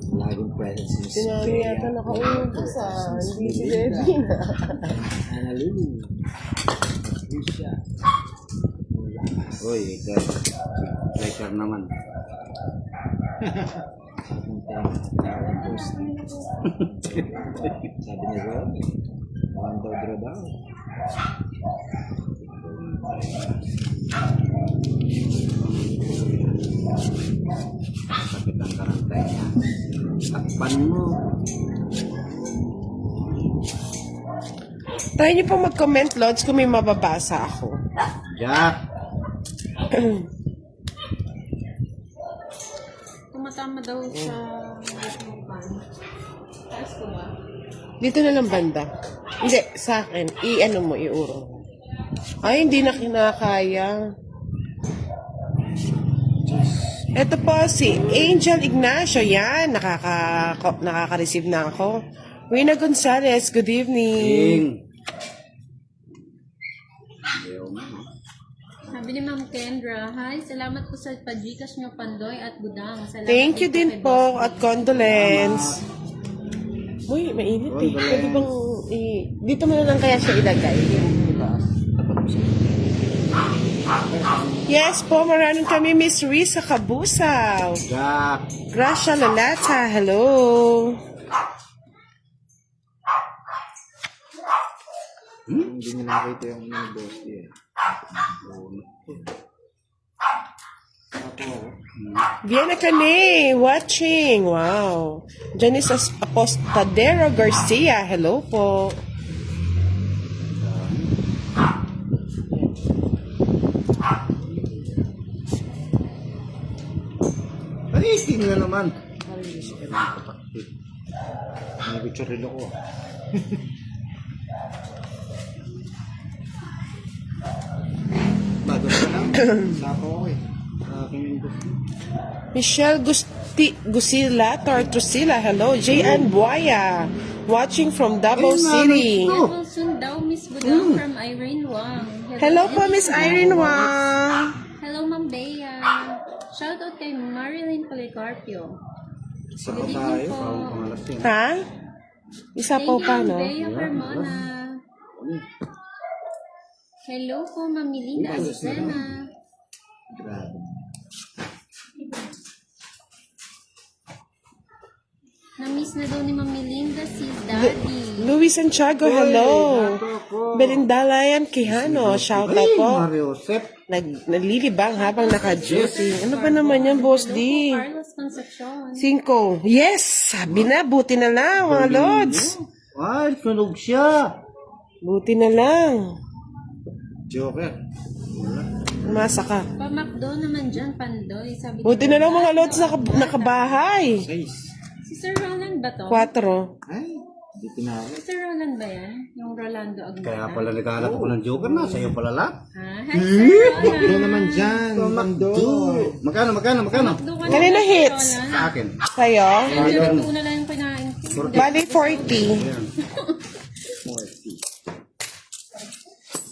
Laging presence ni Sinami yata nakaubos hindi si Debbie na. Analulu. Patricia. Uy, striker naman. Sabi ni Ron, one draw daw. Sakit ang karantay niya. Takpan mo. Try niyo po mag-comment, Lods, kung may mababasa ako. Jack! Tumatama daw sa taas ko ba? Dito na lang banda. Hindi, sa akin. I-ano mo, iuro. Ay, hindi na kinakaya. Ito po si Angel Ignacio. Yan, nakaka-receive na ako. Rina Gonzalez, good evening. Sabi ni Ma'am Kendra, hi, salamat po sa pag-gcash nyo, Pandoy at Budang. Salamat Thank you din din po at condolence. Uy, mainit eh. Pwede bang dito mo na lang kaya siya ilagay? Yes po, maraming kami Miss Risa Kabusaw. Jack! Gracia Lalata, hello. Hindi niya nakita yung boss niya. Vienna Cane, watching. Wow. Janice Apostadero Garcia, hello po. Pariting na naman. May picture rin ako. Bago na lang. Sako ako eh. Sa aking industry. Michelle Gusila Tortosila, hello. J.N. Buaya, watching from Davao City. That will soon daw, Miss Budang from Irene Wang. Hello po, Miss Irene Wang. Hello, Ma'am Bea. Shoutout kay Marilyn Policarpio. Sa Good tayo, evening po. pawang pangalas yan. Ha? Isa Thank po you, pa, Ma'am no? Bea Carmona. Hello po, Ma'am Melinda Azucena. Grabe. Na-miss na daw ni Ma'am Melinda si Daddy. Luis Santiago, hello. Belindalayan Quijano, shout out Ay, po. Mario Sep. Naglilibang habang naka-duty. Ano ba naman yan, Boss D? Carlos Concepcion. 5. Yes! Sabi na, buti na lang, mga Lods. Ay, sunog siya. Buti na lang. Joker. Umasa ka. Pa-McDo naman dyan, Pandoy. Sabi Buti na lang, mga Lods, nakabahay. 6. Si Sir Roland ba to? 4. Ay, di tinawag. Si Sir Roland ba yan? Yung Rolando Agnata? Kaya pala nagkalat ako ng Joker na. Sa'yo pala lahat. Ha? Hi, Sir Roland. Ito naman dyan, Mando. Magkano? Doon ka na, Kanina Sir hits. Roland. Sa akin. Sa'yo? Medyo na lang yung kinain ko. Bali 40. Ayan.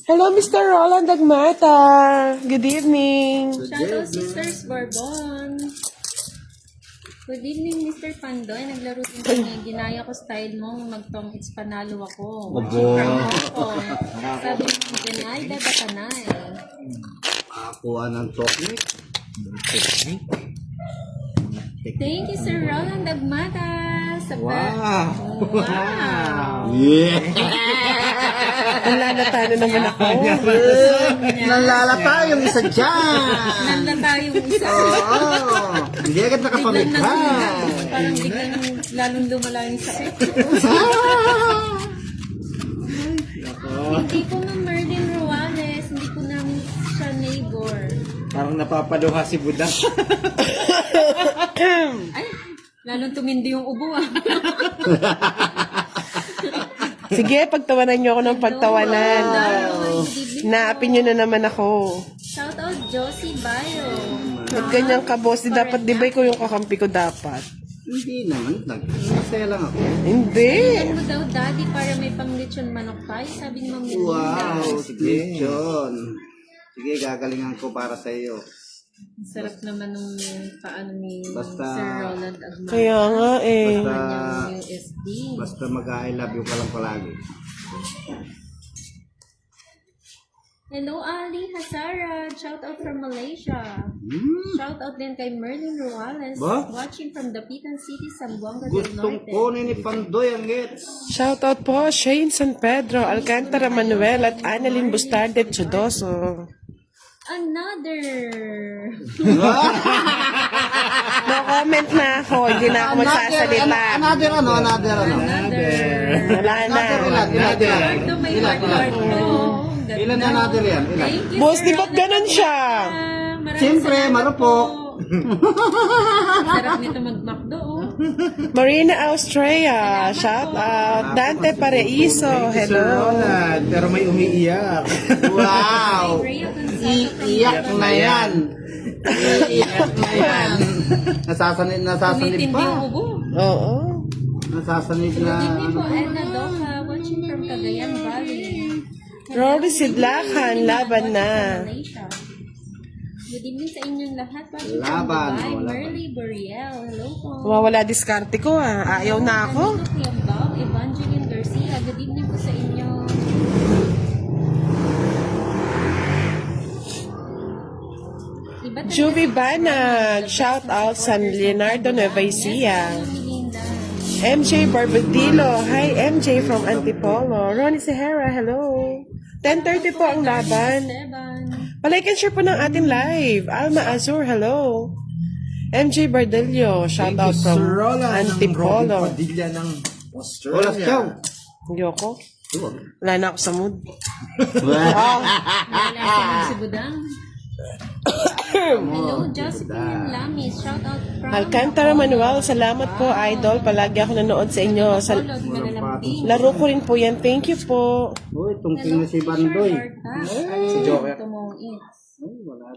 Hello, Mr. Roland Agmata. Good evening. Shoutout Sisters Bourbon. Good evening, Mr. Pandoy. Naglaro din kami. Ginaya ko style mo. Magtong it's panalo ako. Watching from Hong Kong. Sabi mo, Denay, Dabatanay. Nakakuha ng toknik. Thank you, Sir Roland Agmata. Wow! Wow! Yeah! Nalalata na naman ako. Nalalata yung isa dyan! Nanda tayong isa. Oo! Hindi agad nakapamighan. Parang biglang lalong lumala yung sakit. Hindi ko na Merlin Ruales. Hindi ko namin siya neighbor. Parang napapaluha si Budang. Ay, lalong tumindi yung ubo ah. Sige, pagtawanan niyo ako ng pagtawanan. Naapin niyo na naman ako. Shoutout Josie Bayo. Ba't ganyan ka, boss? Di dapat, di ba ikaw yung kakampi ko dapat? Hindi naman. Nag-saya lang ako. Hindi. Ilan mo daw, Daddy, para may pang-lechon manok pie? Sabi ni Ma'am Melinda. Wow! Sige, John. Sige, gagalingan ko para sa iyo. Sarap naman nung paano ni Basta- Sir Roland Agmata. Kaya nga eh. Kanyang USD. Basta mag-I love you ka lang palagi. Hello, Ali Hasara. Shout out from Malaysia. Shout out din kay Merlin Ruales. Ba? Watching from the Pitan City, Zamboanga del Gustong Norte. kunin ni Pandoy ang gets. Shoutout po, Shane San Pedro, Alcantara Manuel at Annalyn Bustarde Chodoso. Another. No comment na ako, hindi na ako magsasalita. Another ano? Wala na. Ito may heart ko. Ganda. Ilan na another yan? Ilan? Thank you, Boss, Sir di ba't Roland ganun siya? Agmata. Maraming Siyempre, salamat marupok. po. Sarap nito mag-McDo. Oh. Marina Austria, shout out. Dante Pareiso, Sir hello. Roland, pero may umiiyak. Wow! Rhea Gonzaga from Iiyak London. na yan. Iiyak na yan. Nasasanib Tumitindi pa. yung ubo. Oo. Nasasanib na. Good evening po, Edna Doha, watching from Cagayan Valley. Rory Sidlakan, laban na. Malaysia. Good evening sa inyong lahat. Watching Laban, from Dubai, laban. Merly Buriel. Hello po. Wala diskarte ko ah. Ayaw na ako. Yambao, Evangeline Garcia. Good evening po sa inyo. Iba talaga Juvie Banag, shout out San Leonardo Nueva Ecija. Melinda. MJ Barbadillo, hi MJ from Antipolo. Ronnie Sahara, hello. 10:30 po ang laban. Esteban. Palike and share po ng ating live. Alma Azur, hello. MJ Bardillo, shout out from Sir Roland, Antipolo. Padilla ng Olas chow. Yoko. Wala na ako sa mood. Wala sa si Budang. Hello, Josephine Lamis. Shout out from Alcantara Manuel, salamat po idol. Palagi ako nanood sa inyo. Sa Lord Manalamping. laro ko rin po yan. Thank you po. Uy, tungking na si Bandoy. Si Joker. Tumong it.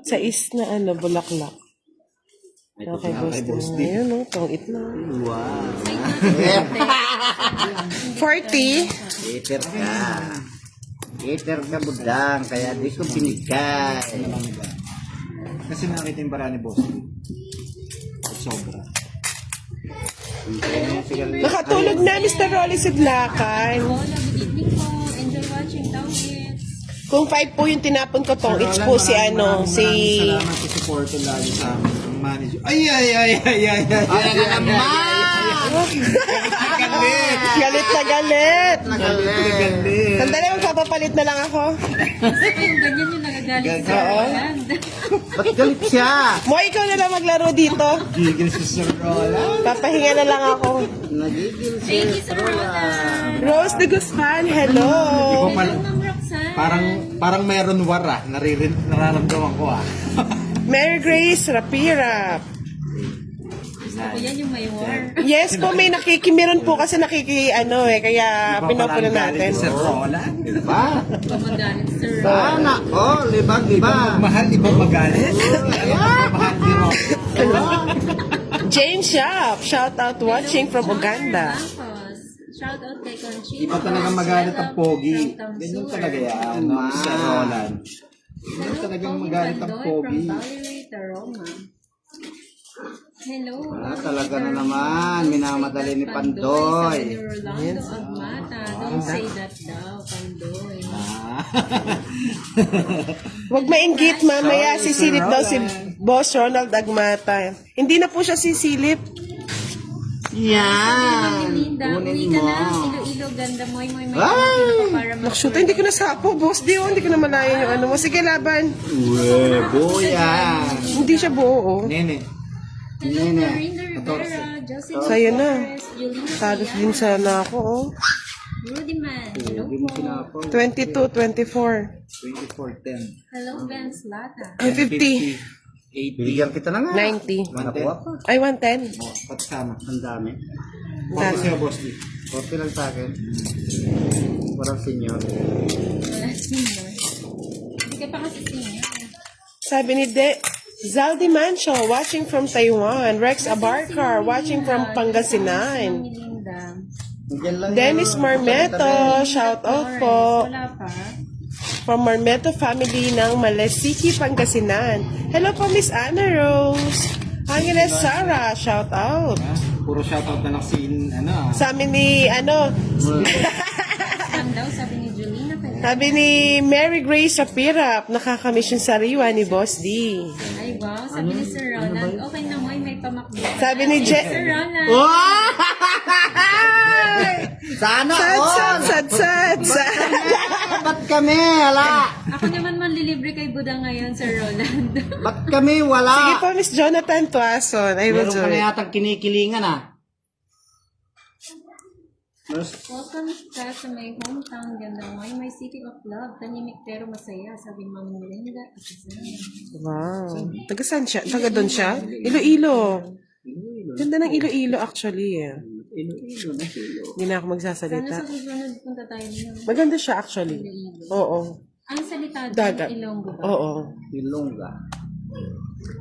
Sa is na ano, bulaklak. Okay, boss. Ayun, no, tongit na. Wow. 40. Hater ka. Hater ka, budang. Kaya di ko pinigay. Kasi nakita yung bara ni Boss. Sobra. Nakatulog na, Mr. Rolly Sidlakan. Hola, good evening po. Enjoy watching Tawits. Kung 5 po yung tinapon ko tong, it's po si ano, si... Salamat sa support lagi sa amin. Ang manager. Ay. Galit na galit. Nagalit. Sandali, magpapapalit na lang ako. Kasi yung ganyan yung nagagalit sa Roland. Ba't galit siya? Mo, ikaw na lang maglaro dito. Gigil si Sir Roland. Papahinga na lang ako. Nagigil si Thank you, Sir Roland. Rose de Guzman, hello. Hello, Ma'am Roxanne. Parang mayroon wara. Nararamdaman ko ah. Mary Grace Rapira. Gusto ko yan yung may war. Yes po, may nakikimiron po kasi ano kaya pinupuno natin. Si Sir Roland. Diba? Pamagalit, Sir Roland. Sana. Oh, libag, diba? Mahal, ibang magalit. Mahal ni Roland. Jane Shop, shout out watching from Uganda. Shout out kay Conchita. Iba talaga magalit ang pogi. From Ganyan Tamsur. talaga yan, no? Sir Roland. Ganyan talagang magalit ang pogi. From Valerie Taroma. Hello. Talaga na naman. Minamadali ni Pandoy. Sabi ni Rolando Agmata. Don't say that daw, Pandoy. Huwag mainggit, mamaya sisilip daw si Boss Ronald Agmata. Hindi na po siya sisilip. Yan. Linda, Kunin uwi ka mo. na. Ilo-ilo, ganda mo. May Ay! para Nakshuta, hindi ko na sapo, Boss Dio. Hindi ko na malayan yung ano mo. Sige, laban. Huwebo yan. Hindi siya buo, oh. Nene. Hello, Nene. Marina Rivera, Jocelyn Sa'yo na. Flores, Julina Talos Sian, din sana ako, oh. Rudy Man. Hello Hindi mo po. sinapong. 22, 24. 24-10. Hello, Vince Lata. Ay, 50. 80. Bigyan kita na nga. 90. Nakuha pa. Ay, 110. Oh, pati sama. Ang dami. Pati sa'yo, Boss D. Korte lang sa akin. Parang senior. Wala senior. Hindi ka pa kasi senior. Sabi ni Zaldi Mancho, watching from Taiwan. Rex Abarcar, watching from Pangasinan. Melinda. Diyan lang Dennis yan. Marmeto, shout out po. Wala pa. from Marmeto family ng Malesiki, Pangasinan. Hello po, Miss Anna Rose. Angeles Sara, shout out. Puro shoutout na lang Sa amin ni, Scam daw, sabi ni Julina. sabi ni Mary Grace Sapirap, nakakamiss yung sariwa ni Boss D. Ay, wow. Sabi ni Sir Roland, okay na mo, may pamakbo. Sabi ni Je... Sir Roland. Sana Sad. Ba't kami? Hala. Ako naman manlilibre kay Buda ngayon, Sir Roland. Ba't kami wala? Sige po, Miss Jonathan Tuason. I will Meron do ka na it. yatang kinikilingan Welcome ka sa my hometown, ganda mo. My city of love, tanimik pero masaya, sabi ni Ma'am Melinda. Wow. Taga saan siya? Taga doon siya? Iloilo. Ganda ng Iloilo actually. Hindi na ako Sana magsasalita. sa susunod punta tayo niyo. Maganda siya actually. Oo. Ang salita Dagat. doon, Ilonggo ba? Oo. Ilongga.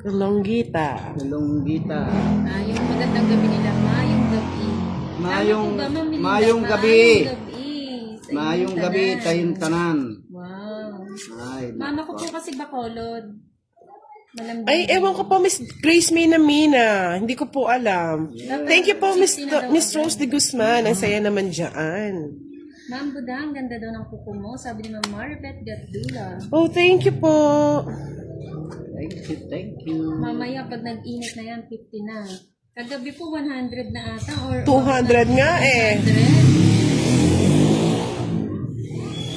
Longgita. Ilonggita. Yung magandang gabi nila, Mayong Gabi. Mayong- Tama po ba, Ma'am Melinda? Mayong Gabi. Sa Mayong inyong gabi tanan. tayong tanan. Wow. Ay, Mama ko po kasi Bacolod. Malambing. Ay, ewan ko po, Miss Grace Mina. Hindi ko po alam. Thank you po, Miss Rose de Guzman. Ang saya naman dyan. Ma'am Buda, ang ganda daw ng kuko mo, sabi ni Ma'am Maribeth Gatdula. Oh, thank you po. thank you. Mamaya pag nag-init na yan, 50 na. Kagabi po 100 na ata or 200 nga eh. 100.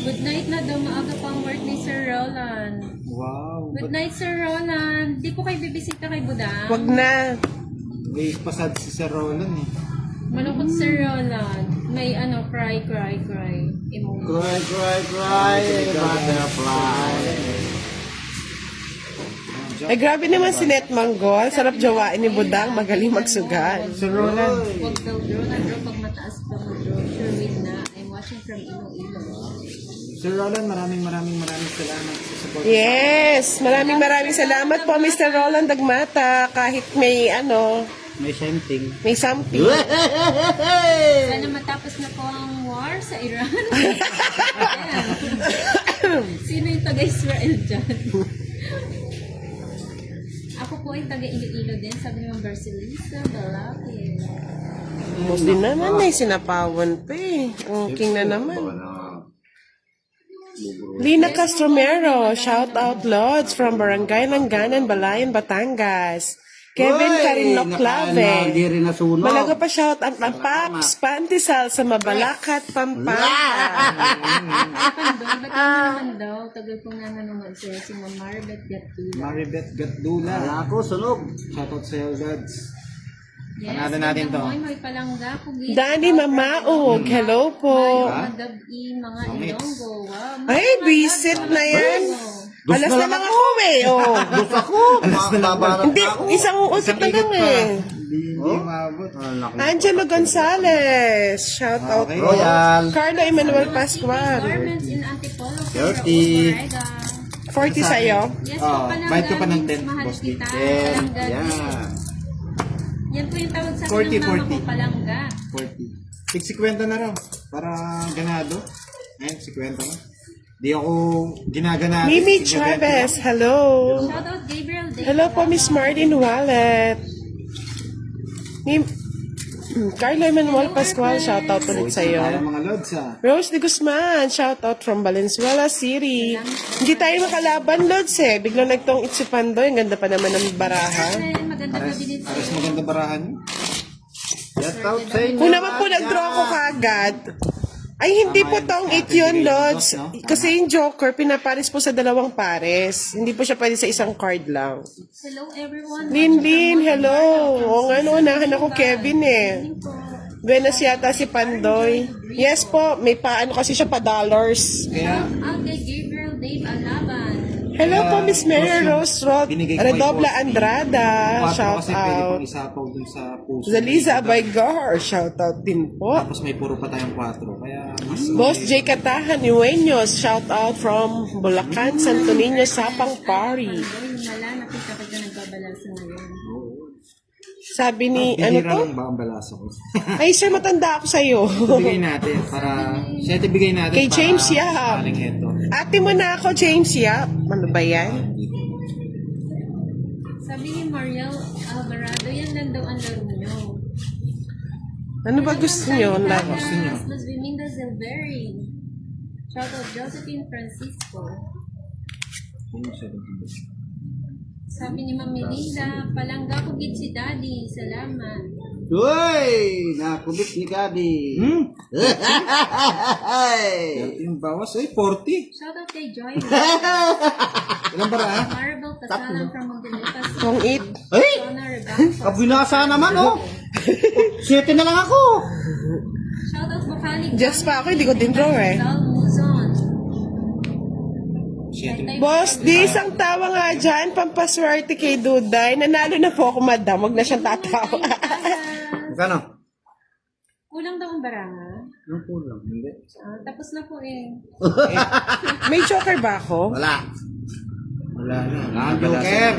Good night na daw, maaga pang work ni Sir Roland. Wow. Good night, Sir Roland. Di po kayo bibisita kay Buda. Wag na. May pasad si Sir Roland eh. Malungkot, Sir Roland. May cry emoji. Cry, butterfly. Ay, grabe naman si Net Manggol. Sarap jawain ni Budang. Magaling magsugal. Sir Roland. Huwag daw draw na draw pag mataas pa mag-draw. Sure win na. I'm watching from Iloilo. Sir Roland, maraming salamat sa support. Yes. Maraming salamat po, Mr. Roland Dagmata. Kahit may May something. may something. Sana matapos na po ang war sa Iran. Sino yung taga-Israel dyan? Ako po ay taga-Iloilo din, sabi ni Ma'am Bercelisa Balaki. Muslim naman, may sinapawan pa eh. King na naman. Lina Castromero, shout out Lods from Barangay Langanan, Balayan, Batangas. Kevin Carino Clave. Hindi rin nasunog. Malaga pa shout out ng Paps, Pantisal sa Mabalacat, Pampanga. Pandong, ba't naman daw? Tagal kong nanonood sa'yo si Ma'am Maribeth Gatdula. Maribeth Gatdula. Wala ako, sunog. Shoutout sa iyo, Gads. Yes, Panalo natin to. May palangga, Pugi. Danny Mamaog, hello po. Madabi, mga Ilonggo. Wow. Ay, visit na yan. Alas na lang ako eh. Oh. Gusto ako. Hindi, isang utot na lang eh. Hindi maabot. Angelo Gonzalez, shout out po. Royal. Carlo Emmanuel Pascual, Garments in Antipolo. 30. 40 sa'yo. Yes po, palangga. bayad ka pa ng 10, Mahal Boss D. kita. 10. Palangga. Yan. Yan po yung tawag sa 40, akin ng mama ko, 40. palangga. 40. Tig 50 na raw. Para ganado. Ayun, 50 na. Di ako ginaganado. Mimi Tig 20 Chavez, lang. hello. Shout out Gabriel Day. Hello po, Miss Martin Wallet. Carlo Emmanuel Pascual, shout out ulit Tayo sa'yo. mga lods ah. Rose de Guzman, shout out from Valenzuela City. Hindi tayo makalaban, Lods eh. Biglang nagtong Itsipandoy. Ang ganda pa naman ng baraha. Maganda gabi din Aras sa'yo. maganda barahan nyo. Shout out sa inyo. Kung naman po nag-draw ko kagad, ay hindi po taong 8 yun, Lods. Kasi yung Joker, pinapares po sa dalawang pares. Hindi po siya pwede sa isang card lang. Hello everyone. Lin, hello. O nga, unahan ako Kevin eh. Venus yata si Pandoy. Yes po, may paano kasi siya pa dollars. Kaya, Shout out kay Gabriel Dave Alaban. Hello po, Miss Mary Rose Roth. binigay ko Redobla kay Boss D. Andrada. 4 Shout kasi pwede out. pang isapaw dun sa puso. Zaliza Abaygar. Shout out din po. Tapos may puro pa tayong 4. Kaya mas Boss J. Katahan Iweños. Shout out from Bulacan, Santo Niño, Sapang Pari. Pandoy, mala, nakita ka dyan nagbabalasa ngayon. Sabi ni, ano Bihira to? lang ba ang balaso ko? Ay, sir, matanda ako sa'yo. Ibigay natin para... Siya ibigay natin Kay para James Yap. sakaling eto. Ate mo na ako, James Yap. Ano ba yan? Sabi ni Mariel Alvarado, yan lang daw ang laro nyo. Ano ba gusto nyo? Las Biminda Silveri. Shoutout Josephine Francisco. Sabi ni Ma'am Melinda, palangga ko git si Daddy. Salamat. Uy! Nakubit ni Gabi. Yung bawas ay 40. Shoutout kay Joy. Ilan ba ha? Maribel Casalan from Magdalipas. Kung it. Ay! Donna Rebanco. Kabinasa naman, oh. 7 na lang ako. Shoutout Bukali. Just pa ako, hindi ko din draw eh. Sal Muzon. Boss, di isang tawa nga dyan, pampaswerte kay Duday. Nanalo na po ako, madam. Huwag na siyang tatawa. Magkano? Kulang daw ang baranga. Ang kulang. Hindi. Tapos na po eh. May joker ba ako? Wala. Wala na. Ah, Joker.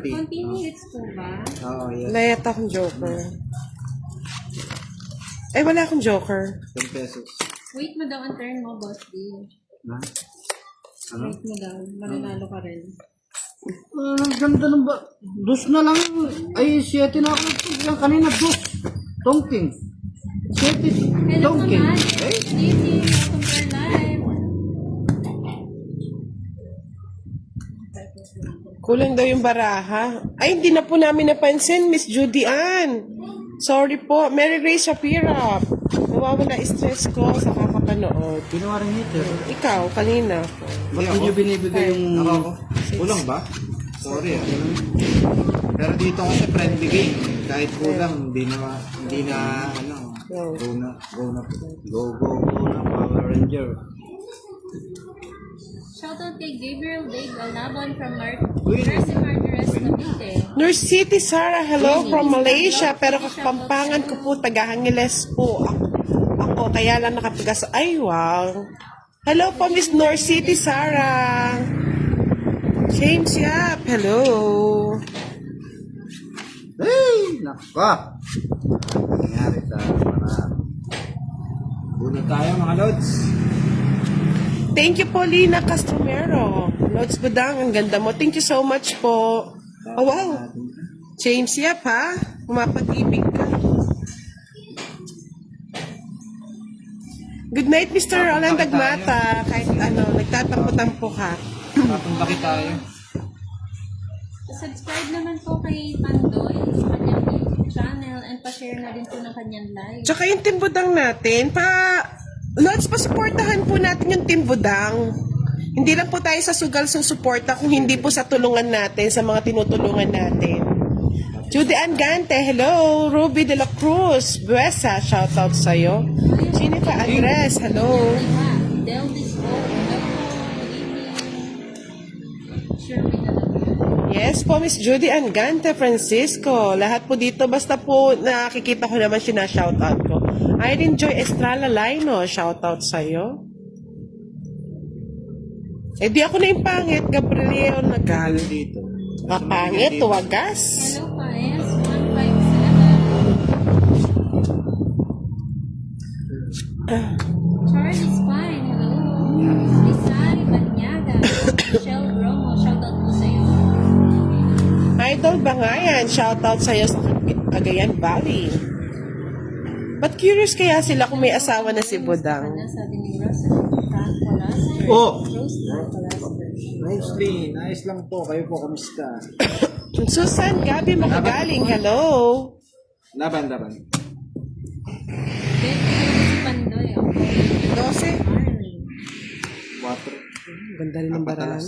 30. Konti minutes po ba? Oo, yes. Layat akong joker. Ay, wala akong joker. 10 pesos. Wait mo daw ang turn mo, Boss D. Ha? Ano? Wait mo daw. Mananalo ka rin. Ang ganda ng ba? Dos na lang. Ay, 7 na ako. Yan kanina, dos. Tongking. 7. Hello, Tongking. Mama. Eh? Stevie, welcome to our live. Kulang daw yung baraha. Ay, hindi na po namin napansin, Miss Judy Ann. Sorry po. Mary Grace Shapira. Nawawala stress ko sa kakapanood. Ginawa rin heater. Ikaw, kanina. Ba't hindi nyo binibigay yung... Ako? Kulang ba? Sorry ah. Pero dito kasi friendly game. Kahit kulang, hindi na ano. Go na. Go na Power Ranger. Shoutout kay Gabriel Dave Alaban from Mercy Martires Cavite. Nurse City Sara, hello from Malaysia. Pero kapampangan ko po, taga-Angeles po. Ako, kaya lang nakapigas. Ay, wow. Hello po, Miss North City Sara. James Yap, hello. Hey! Naka! Nangyari sa para... Una tayo mga lods. Thank you po, Lina Castromero. Lods Budang, ang ganda mo. Thank you so much po. Oh, wow. James Yap, ha? Mapag-ibig ka. Good night, Mr. Roland Dagmata. Kahit ano, nagtatampo-tampo ka. Tapumbaki tayo. Subscribe naman po kay Pandoy sa kanyang YouTube channel and pa-share na din po ng kanyang live. Tsaka yung Team Budang natin, Lods, pasuportahan po natin yung Team Budang. Hindi lang po tayo sa sugal susuporta kung hindi po sa tulungan natin, sa mga tinutulungan natin. Judy Ann Gante, hello. Ruby De La Cruz, Buesa, shoutout sa'yo. Jennifer Andres, hello. Del Disco, good evening. Sherwin na lang. Yes po, Miss Judy Ann Gante, Francisco. Lahat po dito, basta po nakikita ko naman shoutout ko. Irene Joy Estrala Lino, shoutout sa'yo. Eh di ako na yung pangit, Gabriel Nagal. Dito. Pangit, wagas. Hello pa, S157. Charlie Spine, hello. Rizal Banyaga, Michelle Romo, shoutout po sa'yo. Idol Bangayan, shoutout sa'yo sa Cagayan Valley. Ba't curious kaya sila kung may asawa na si Budang? Ano sabi ni Russell? Frank Palacer. Oh! Rose Palacer. Nicely. Nice lang po. Kayo po, kamusta? Susan Gabi Makagaling, hello. Laban. Betty, si Pandoy. Ako. 12. Marley. 4. Ganda rin ng barahan.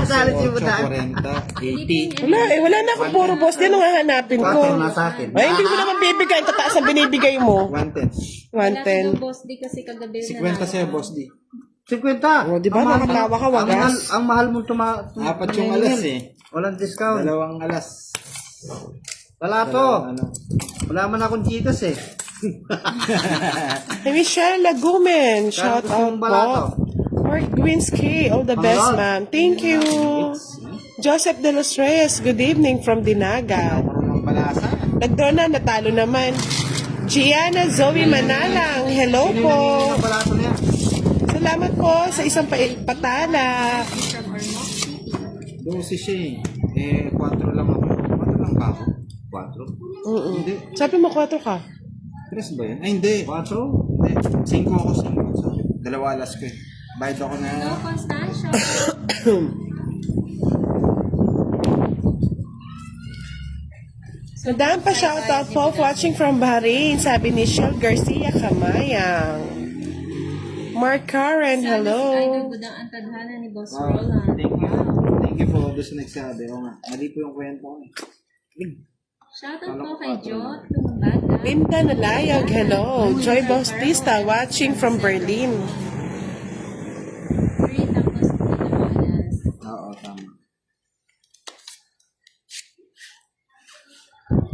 Sali si Budang. 40, 80. Wala na akong puro boss. Yan ang hahanapin ko. 4 na sa akin. Ay, hindi mo naman bibigay. Tataas ang binibigay mo. 110. Wala si 110. Boss D kasi kagabi 50 sa'yo, Boss D. 50. O, di ba? Ang mahal- Nakatawa ka, wagas. Ang mahal mong Apat yung alas eh. Walang discount. Dalawang alas. Wala to. Ano? Wala man akong Gcash eh. Hey, Michelle Lagumen, shout gusto out mong balato? po. Mark Gwinsky, all the best, Hello. ma'am. Thank you. Joseph de los Reyes, good evening from Dinagat. Marunong balasa. Nag-draw na, natalo naman. Gianna Zoe Manalang, hello Sino po. yung ng balato niya? Salamat po sa isang patala. From Ormoc City. 12 siya eh. 4 lang ako. 4 lang ba ako? 4? Hindi. Sabi mo 4 ka. 3 ba yun? Ay, hindi. 4? Hindi. 5 ako, 5. Sorry. 2 alas ko eh. Bayad ako na. Hello, Constancio. Nadaan pa shoutout po watching from Bahrain, sabi ni Shell Garcia Kamayang. Mark Karen, Idol hello. Budang ang tadhana ni Boss Wow. Roland. Thank you. Wow. Thank you for doon sa nagsabi. Oo nga. Mali po yung kwento ko eh. Shoutout po kay Jot, Tumbata. Linda Nalayag, hello. Joy Bautista watching from Berlin. Free tapos Pilipinas. Oo, tama.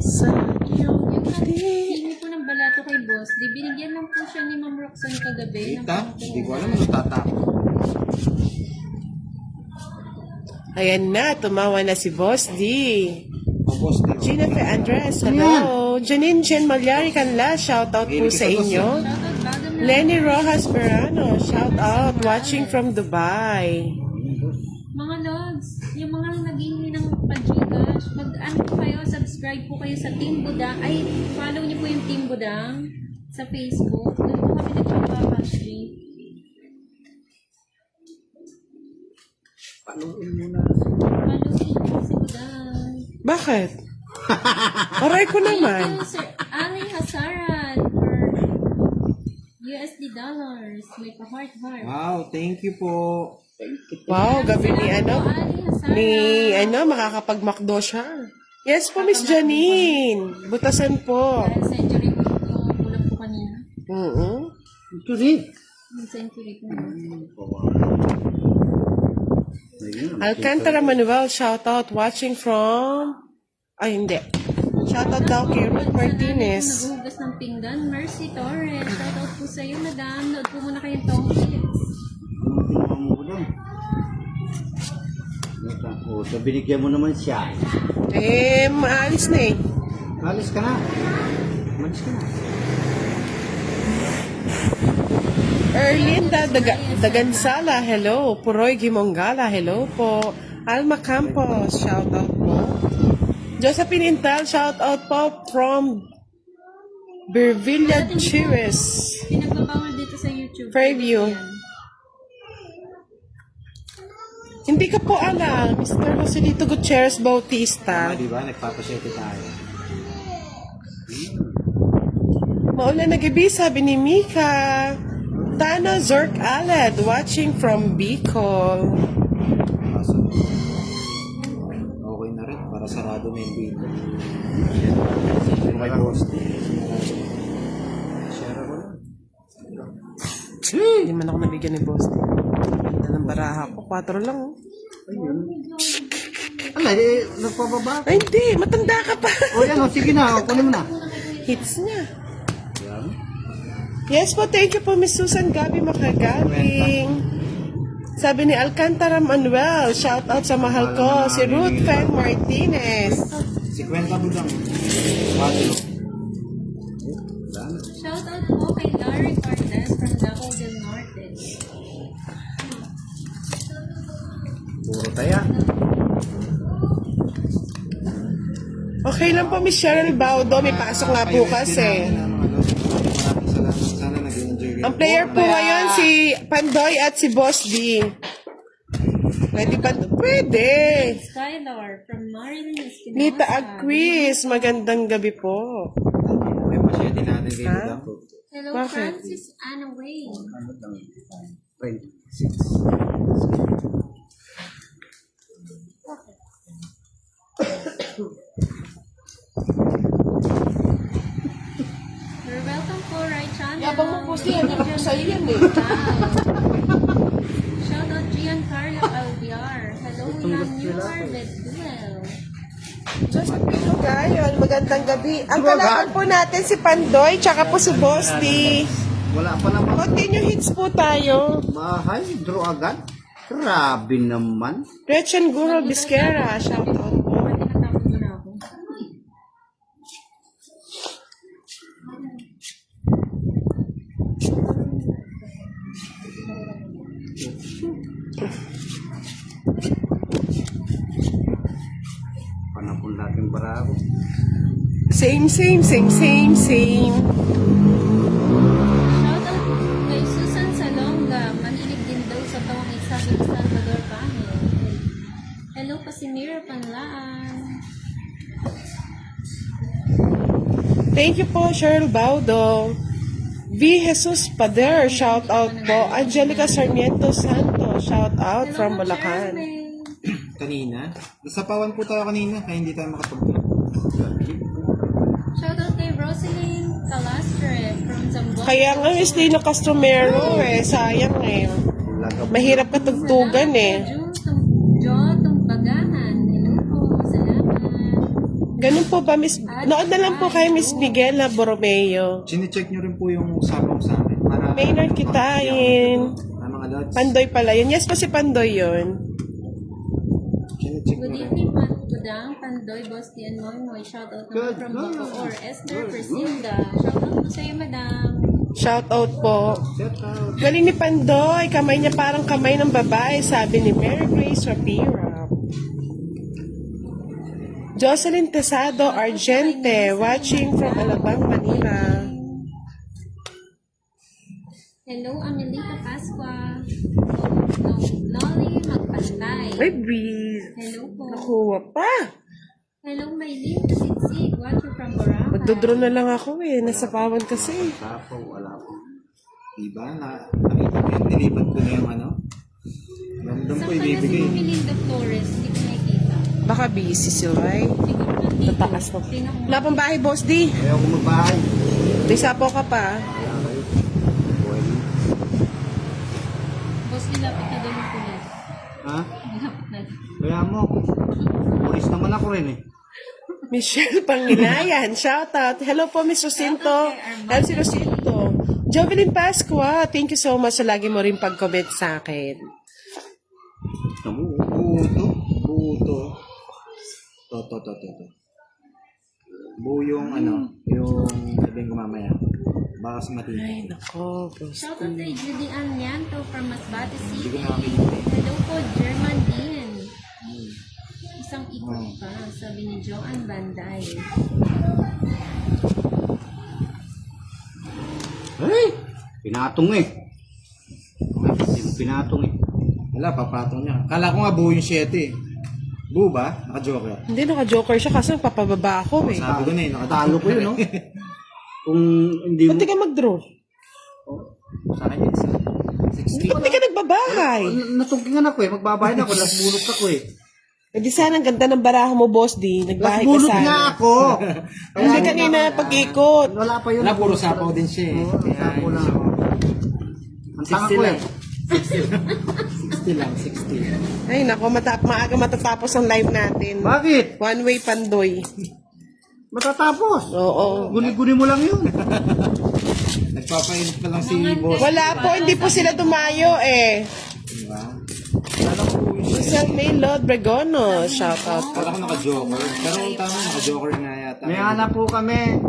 Sa Yung hindi po ng balato kay Boss, di binigyan lang po siya ni Ma'am Roxanne kagabi. ng Kita? Hindi ko alam ano tatako. Ayan na, tumawa na si Boss D. Tapos, Gina Fe Andres, hello. Janine Jen Malyari Canla, shoutout po sa inyo. Shoutout bagam na. Lenny Rojas Verano, shoutout watching from Dubai. Mga logs, yung mga naghihingi ng pag-Gcash, mag-ano po kayo, subscribe po kayo sa Team Budang. Ay, follow niyo po yung Team Budang sa Facebook. Doon po kami nagpapakash. Follow si Budang. Bakit? Aray ko naman. Thank you, Sir Ali Hasaran for USD dollars. May pa-heart-heart. wow, thank you po. Wow, gabi ni ano, Ali Hasaran. ni ano, makakapag-McDo siya. Yes po, Miss Janine. Butasan po. Dahil century po ito, kulang po kanina. Ito rin. Yung century po. Alcantara Manuel, shoutout watching from... Ay, hindi. Shoutout daw kay Ruth Martinez. Naghuhugas ng pinggan. Mercy Torres. Shoutout po sa iyo, madam. Load po muna kayong Tom Hits. O, so binigyan mo naman siya. Eh, maalis na eh. Alis ka na. Malis ka na. Erlinda Dagansala, hello. Puroy Gimongala, hello po. Alma Campos, shoutout po. Josephine Intal, shoutout po from Bervilla Chires. Pinagbabawal dito sa YouTube. Fairview. Yan. Hindi ka po alam, Mr. Joselito Gutierrez Bautista. Di ba? Nagpapasyete tayo. Maulan na gabi, sabi ni Mika. Tano Zork Aled, watching from Bicol. Kaso, okay na rin. Para sarado na yung video. Yung may post. Share ako lang. Hindi man ako nabigyan ni Boss. Dalang baraha ko, 4 lang. Oh. Ala, nagpababa. Ay, hindi, matanda ka pa. O yan, o, sige na. O, kunin mo na. Hits niya. Yes po, thank you po, Miss Susan Gabi Makagaling. Sabi ni Alcantara Manuel, shout out sa mahal ko, si Ruth Fan Martinez. 50 mo lang. 4. Shoutout po kay Larry Cortez from Davao del Norte. Puro taya. Okay lang po, Miss Cheryl Baudo, may pasok nga bukas eh. Maraming salamat. Sana nag-enjoy kayo. Ang player po ngayon si Pandoy at si Boss D. Pwede ba? Pwede. Skylar from Marilyn Espinosa. Nita Agquiz, magandang gabi po. May pasyete natin kayo. Ha? Hello, Bakit? Francis Anna Wayne. 26. You're welcome po, right channel. Yabang mo po siya, harap ko sa iyo yan eh. Shoutout Giancarlo Alviar. Hello, young newer, let's duel. Just Pino Gayon, magandang gabi. Ang kalaban po natin si Pandoy, tsaka po si Boss D. Wala pa naman. Continue hits po tayo. Bahay, draw agad. Grabe naman. Gretchen Guro Bisquera, shout out po. Pwede natapos mo na ako. Panapon natin para ako. Same. Shoutout kay Susan Salonga. Manilig din daw sa tawang isa sa Salvador Pangil. Hello pa si Mira Panlaan. Thank you po, Cheryl Baudo. V. Jesus Pader, shout out po. Angelica Sarmiento Santos, shout out from Hello, Bulacan. Chairman. Kanina. Nasapawan po tayo kanina, kaya hindi tayo makapag-vlog. Shoutout kay Rosalyn Calastre from Zamboanga. Kaya nga, Miss Lino Castromero, sayang Mahirap katugtugan Jo Tumbagahan. Hello po, salamat. Ganun po ba, Miss? Nood na lang po kay Miss Miguela Borromeo. Chine-check nyo rin po yung sabong sa akin. Para Maynard Kitain. mga lods. Pandoy pala yun. Yes po si Pandoy yun. Chine-check Good nyo rin. evening, Budang, Pandoy, Bosti, and Moy. Shoutout naman from Bacoor. Esther Persilda. Shoutout po sa'yo, madam. Shout out po. Shout out. Galing ni Pandoy. Kamay niya parang kamay ng babae, sabi ni Mary Grace Rapira. Jocelyn Tesado Argente, watching from Alabang, Manila. Hello, Amelita Pasqua. Lolly Magpantay. Ay, breeze. Hello po. Nakuha pa. Hello, Maylene Kasiksik. Watcher from Boracay. Magdodraw na lang ako nasapawan kasi. Tapo, wala po. Diba? Nakita ko yung nilipat ko na yung ano. Ramdam Saan ko pa na si ibibigay. Melinda Flores? Hindi ko nakikita. Baka busy sila Siguro nandito. Tataas na. Tingnan ko. Wala pang bahay, Boss D. Ayaw ko magbahay. May sapo ka pa. Kaya kayo. Buhay. Boss, nilapit na doon yung pulis. Ha? Nilapit na. Kaya mo. Pulis naman ako rin Michelle Panginayan, shout out. Hello po, Miss Rosinto. Hello si Rosinto. Jovelyn Pasqua, thank you so much sa lagi mo rin pag-comment sa akin. Buto. To. Buo yung ano, yung sabihin ko mamaya. Baka sa matindi. Ay, nako, Boss. Shoutout kay Judy Anyanto from Masbate Hindi ko City. nakakita. Hello po, German din. Isang ikot pa, sabi ni Joanne Banday. Ay! Pinatong Pinatong Wala, papatong niya. Kala ko nga buo yung 7. Buo ba? Naka-joker. Hindi, naka-joker siya kasi papababa ako Sabi ko na eh, Talo ko yun, no? Kung hindi mo... Ba't di ka mag-draw? Sa akin yun, 60. Ba't di ka nagbabahay? Natungkingan ako magbabahay na ako, last bulot ako Eh di sana ang ganda ng baraha mo, Boss D. Last Nagbahay ka bulot nga sana. ako! Hindi kanina pag-ikot. Wala pa yun. Wala, puro sapaw din siya eh. Oo, Kaya, sapaw lang. so, Ang tanga ko 60 lang, 60. Ay, nako, maaga matatapos ang live natin. Bakit? One way Pandoy. Matatapos. Oo. Guni-guni mo lang yun. Nagpapainit pa lang si boss. Wala po, hindi po sila dumayo Diba? Kala ko buo yung 7. Giselle May Lord Bregono, shout out po. Kala ko naka-joker. Pero ang tama, naka-joker na yata. May hanap po kami.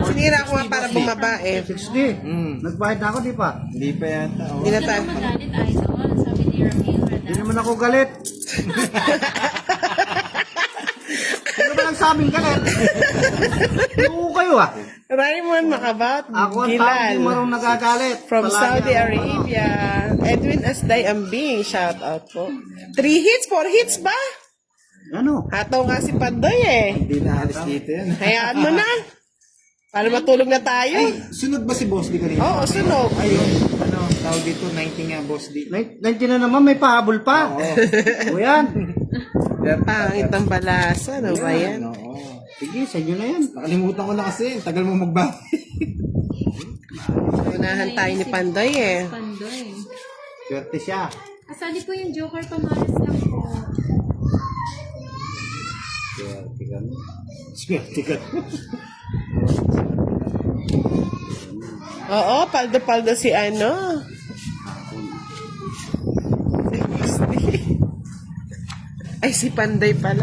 Sinira ko nga para bumaba 60. Nagbayad na ako, di pa? Hindi pa yata. Oh. Hindi na tayo. Magalit idol, sabi ni Ramil Hindi naman ako galit. Ano ba lang sa amin galit? Oo kayo Raymond Makabat, Ako ang tao Gilal. di marunong nagagalit. From Palagi Saudi ako, Arabia. Edwin Asday Ambing, shout out po. 3 hits, 4 hits ba? Ano? Hataw nga si Pandoy Hindi na alis dito yan. Hayaan mo na. Para matulog na tayo. Ay, sunod ba si Boss D kanina? Oo, sunog. Ayun, ano, tawag dito, 90 nga Boss D. 90 na naman, may pahabol pa. O yan. Pangit ang balasa. Ano ba yan? Oo. Sige, sa inyo na yan. Nakalimutan ko na kasi, tagal mo magbawi. Unahan tayo ni Pandoy Pandoy. Swerte siya. Asali po yung Joker Pamaras lang po. Swerte ka mo. Swerte ka. Oo, paldo-paldo si ano. Si Panday pala.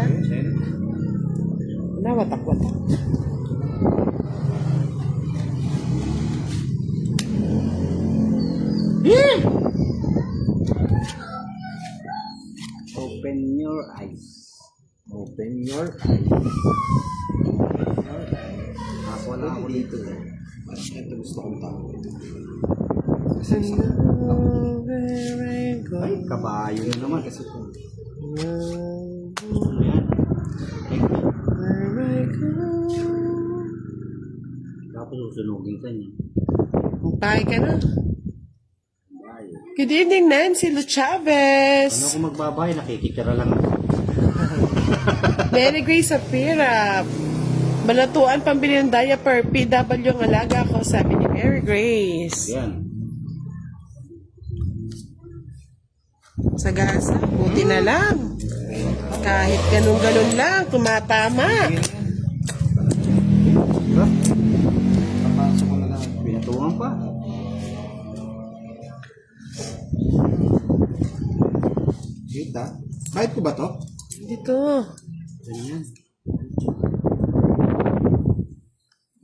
Wala, watak-watak. Open your eyes. Open your eyes. Ako lang ako dito. Ito gusto kong tao. Ay, kabayo na naman kasi ito. Tapos susunugin ka niya. Bye ka na. Good evening, Nancy Lu Ano Chavez. kung magbabay, nakikitira lang ako. Mary Grace Apira. Balatuan pambili ng diaper. PW ang alaga ko, sabi ni Mary Grace. Yan. Sa gasa, buti na lang. Kahit ganun-ganun lang, tumatama. Diba? Papasok ko na lang. Pinatuwang pa. Kita? Kahit ko ba to? Dito. Ganyan.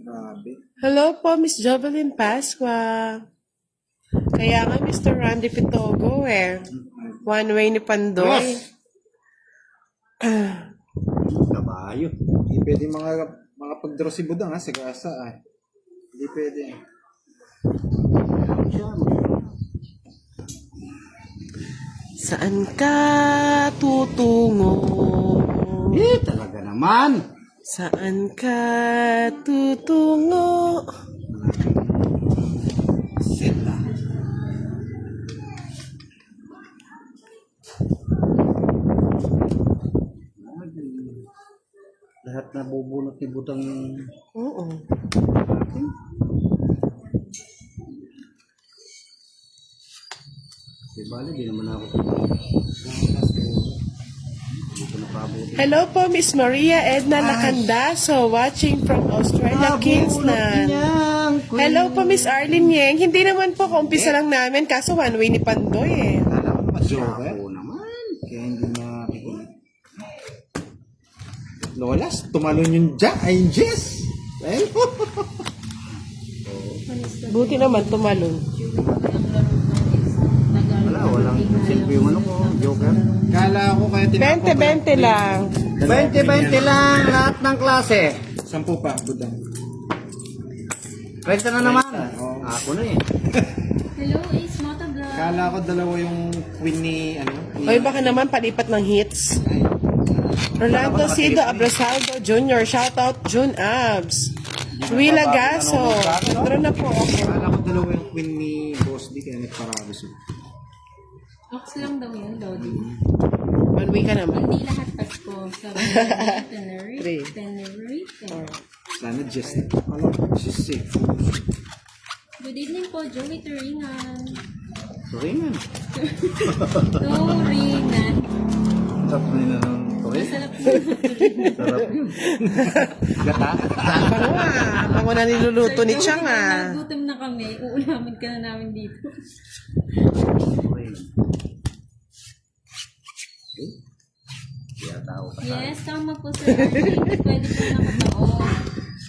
Grabe. Hello po, Miss Jovelyn Pasqua. Kaya nga, Mr. Randy Pitogo eh. One way ni Pandoy. Yes! Kabayo. Hindi pwede mga pag-draw si Budang ha, sigasa ay. Hindi pwede. Saan ka tutungo? Talaga naman. Saan ka tutungo? Sila. Lahat na bubunot ni Butang Oo. si Bali, di naman ako. Dito nakabuti. Hello po, Miss Maria Edna Lacandaso, watching from Australia, Kingsland. Hello po, Miss Arlene Yeng. Hindi naman po, kaumpisa lang namin, kaso one way ni Pandoy eh. Kala ko naman joker. Oo naman. Kaya hindi makikita. Lolas, tumalon yung Jack. Ay, Jess. Well, Buti naman tumalon. Wala, walang silbi yung ano ko, Joker. kala ko kaya tinapon. 20-20 lang. 20-20 lang lahat ng klase. 10 pa, Budang. 20 na naman. Oo. Ako na eh. Hello, Ace Motovlog. Kala ko dalawa yung queen ni, Oy, baka naman palipat ng hits. Rolando Cido Abrasaldo Jr. Shoutout June Abs. Willa Gaso. Pero na po ako. Kala ko dalawa yung queen ni Boss D, kaya nagparado siya. Ox lang daw yun, Lodi. One way ka naman. Hindi lahat Pasko. Sabi Three. Tenerife. Sana Jess. Alam ko, she's safe. Good evening po, Joey Turingan. Turingan. Turingan. Sarap na nila ng turin. Masarap po. Sarap yun. Gata. Bango ah. Bango na niluluto ni Chang ah. Nagutom na kami. Uulamin ka na namin dito. Kaya tao ka. Yes, tama po sir. Arlene. Pwede po nakataon.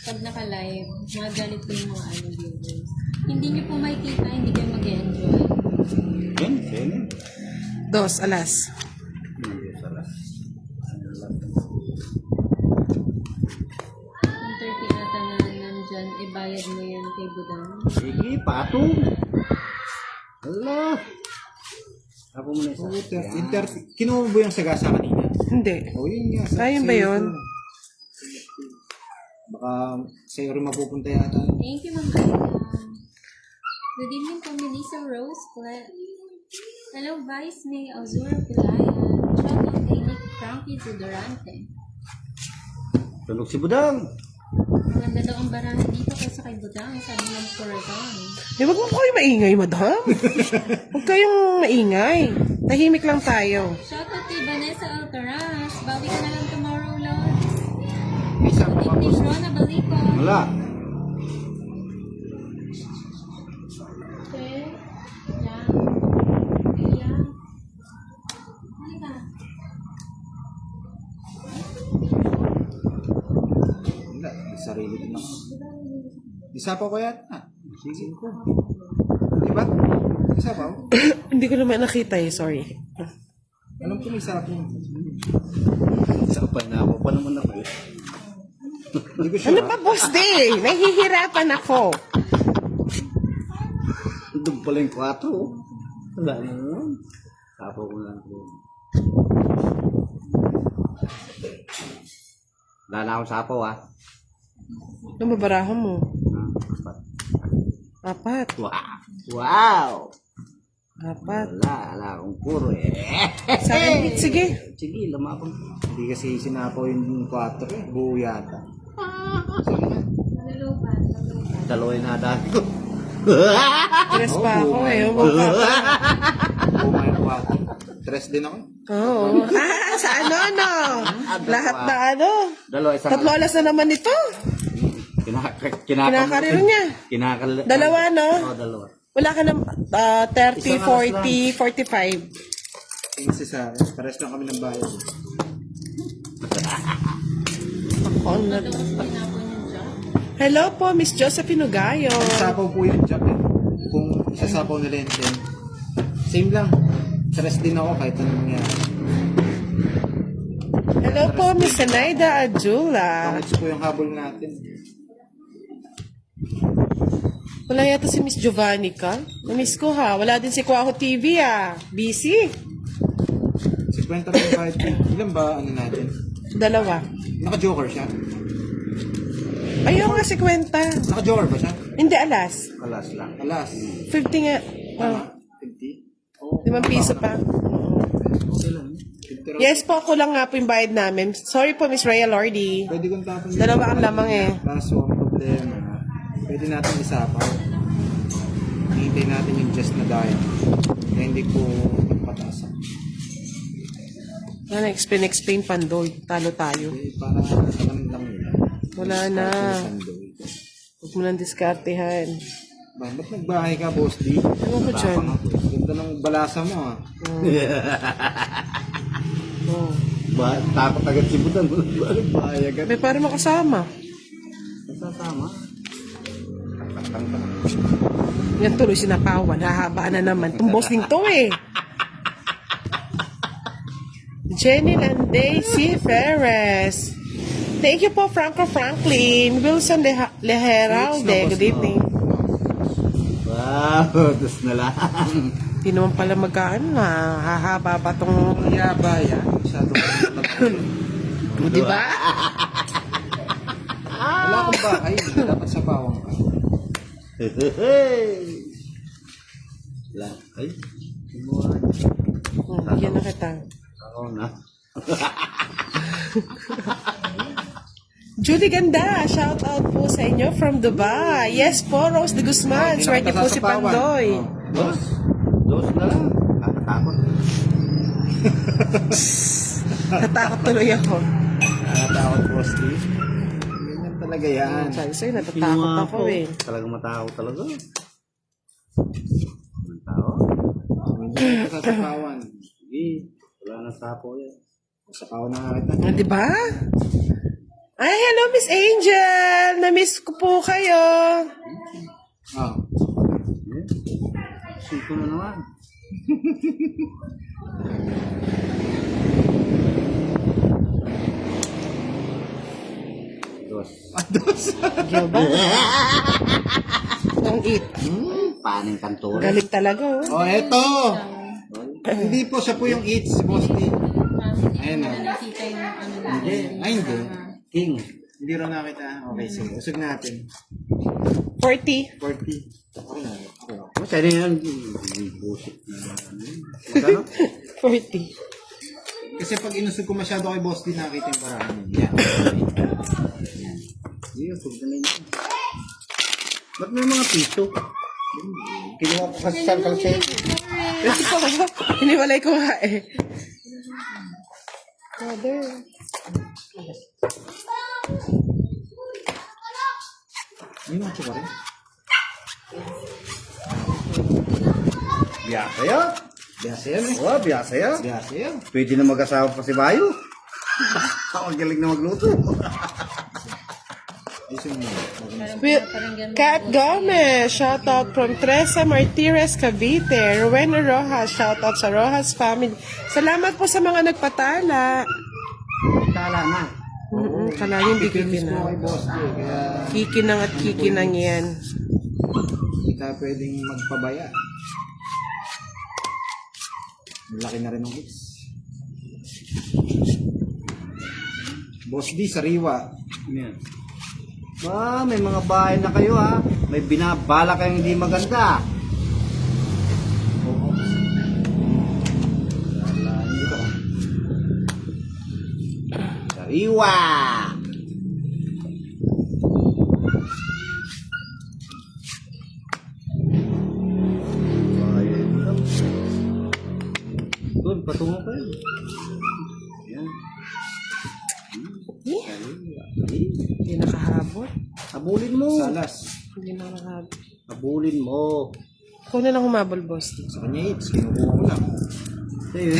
Pag naka-live, magalit po yung mga viewers. Hindi nyo po makikita, hindi kayo mag-enjoy. Yan, yan. Dos, alas. Hindi, sarap. Kung 30 ata na nandyan, bayad mo yan kay Budang. Sige, patong. Hala. Ako muna isa. Kinuha mo ba yung sagasa kanina? Hindi. O yun nga. Ayun ba yun? Baka sa'yo rin mapupunta yata. Thank you, Ma'am Aida. Good evening po, Melissa Rose Clet. Hello, Vice May Azura Pilayan. Shout out kay Nick Frankie Zudorante. Tunog si Budang. Maganda daw ang barahan dito kaysa kay Budang, sabi ng Corazon. Huwag mo kayo maingay, madam. Huwag kayong maingay. Tahimik lang tayo. Shout out kay Vanessa Alcaraz. Bawi ka na lang tomorrow, Lord. Isa Good evening, Rona Balico. Wala. Okay. Yan. Yan. Halika. Isapaw ko yata. Sige ko. Di ba? Isapaw? Hindi ko naman nakita eh, sorry. Alam ko may isapaw. Sapan na ako pa naman ako eh. Hindi ko Ano sure. pa, Boss Day? Nahihirapan ako. Doon pala yung 4. Wala na naman. Sapaw ko lang ko. Wala na akong sapaw ah. Ano mabarahan mo? 4. Wow! 4. Wala akong puro eh. Sa akin, sige. Sige, lamapang. Hindi kasi sinapaw yung 4 eh. Buo yata. Sige na. Dalawa yung nadami ko. Tres pa ako eh. Buo nga yung 4. Tres din ako. Oo. Sa ano, no? Lahat na ano? Dalawa, isang 3 alas na naman ito. Kinakariro niya. Dalawa, no? Oo, dalawa. Wala ka ng 30, 40, 45. Tingin si sa akin. Pares lang kami ng bayad. Ako ang Hello po, Miss Josephine Ugayo. Isapaw po yung job eh. Kung isasapaw nila yung 10. Same lang. Tres din ako kahit anong mangyari. Hello po, Miss Sanaida Adjula. Pangits po yung habol natin. Wala yata si Miss Giovanni ka? Na-miss ko ha. Wala din si Kwaho TV ah. Busy. 50 lang yung bayad ko. Ilan ba ano natin? 2. Naka-joker siya? Ayaw nga 50. Naka-joker ba siya? Hindi alas. Kalas lang. Alas. 50 nga. Tama? 50? 5 piso pa. Yes po, ako lang nga po yung bayad namin. Sorry po, Miss Rhea Lordy. Pwede kong tapon. 2 ang lamang eh. Kaso ang problema, pwede natin isapaw. Hihintay natin yung just na diet. Kaya hindi ko magpataas. Wala na, explain Pandoy. Talo tayo. Eh, para alam lang nila. Wala na. Pandoy. Huwag mo nang diskartehan. Ba't nagbahay ka, Boss D? Ewan ko dyan. Tapang ako. Ganda ng balasa mo, ah. Oh. Takot agad si Budang. Bahaya agad. May para makasama. Sasama. Yan tuloy sinapawan. Hahabaan na naman. Tumbos din to eh. Jenny Landay C. Ferres. Thank you po, Franco Franklin. Wilson Leheralde. Good evening. Wow, dos na lang. Hindi naman pala magkaan. Hahaba pa tong... Yaba yan. Masyado. Di ba? Wala akong bahay. Dapat sa bawang ka. Lang. Ay. Yan na kita. Ako na. Judy Ganda, shout out po sa inyo from Dubai. Yes po, Rose de Guzman. Swerte po si Pandoy. Dos na lang. Nakatakot. Natakot tuloy ako. Nakatakot, Boss D. Ganyan talaga yan. Sabi sa'yo, natatakot ako eh. Talagang matakot talaga. Ang tao. Hindi ka sasapawan. Sige. Wala na sapo yan. Sasapawan na nga kita. Di ba? Ay, hello Miss Angel! Na-miss ko po kayo. Ah. Siko na naman. Dos. Dos. Diba? Ang eat. Paning kantura. Galit talaga oh. Oh, eto. Hindi po, siya po yung eats, Boss D. Ayan na. Nakita yung ano na. Hindi. Ay, hindi. King. Hindi rin nakita. Okay, sige. Usog natin. 40. 40. Okay na. Okay. Masyari yan. Bullshit na. Magkano? 40. Kasi pag inusog ko masyado kay Boss D, nakita yung paraan. Yan. Hindi, usog na yun. Ba't may mga piso? Kinuha ko kasi sa kalsete. Kasi po ako, hiniwalay ko nga eh. Mother. May mga ka rin. Biyasa yan. Biyasa yan eh. Oo, biyasa yan. Biyasa yan. Pwede na mag-asawa pa si Bayo. Ang galing na magluto. Ay, yung Kat Gomez, shoutout from Teresa Martires, Cavite. Rowena Rojas, shoutout sa Rojas family. Salamat po sa mga nagpatala. Tala na. Kalahin di Kikinis po kikinang. kay Boss D. Kaya Kikinang at kikinang yan. hindi tayo pwedeng magpabaya. Malaki na rin ng hits. Boss D, sariwa. Yan. Ba, may mga bahay na kayo ha. May binabala kayong hindi maganda. Oo. Salaan nyo. Sariwa! Bayan lang. Doon, patungo kayo. Yan. Hindi nakahabol. Habulin mo. Salas. Hindi na nakahabol. Habulin mo. Ikaw na lang humabol, boss. Sa kanya hits, kinukuha ko lang. Sa'yo.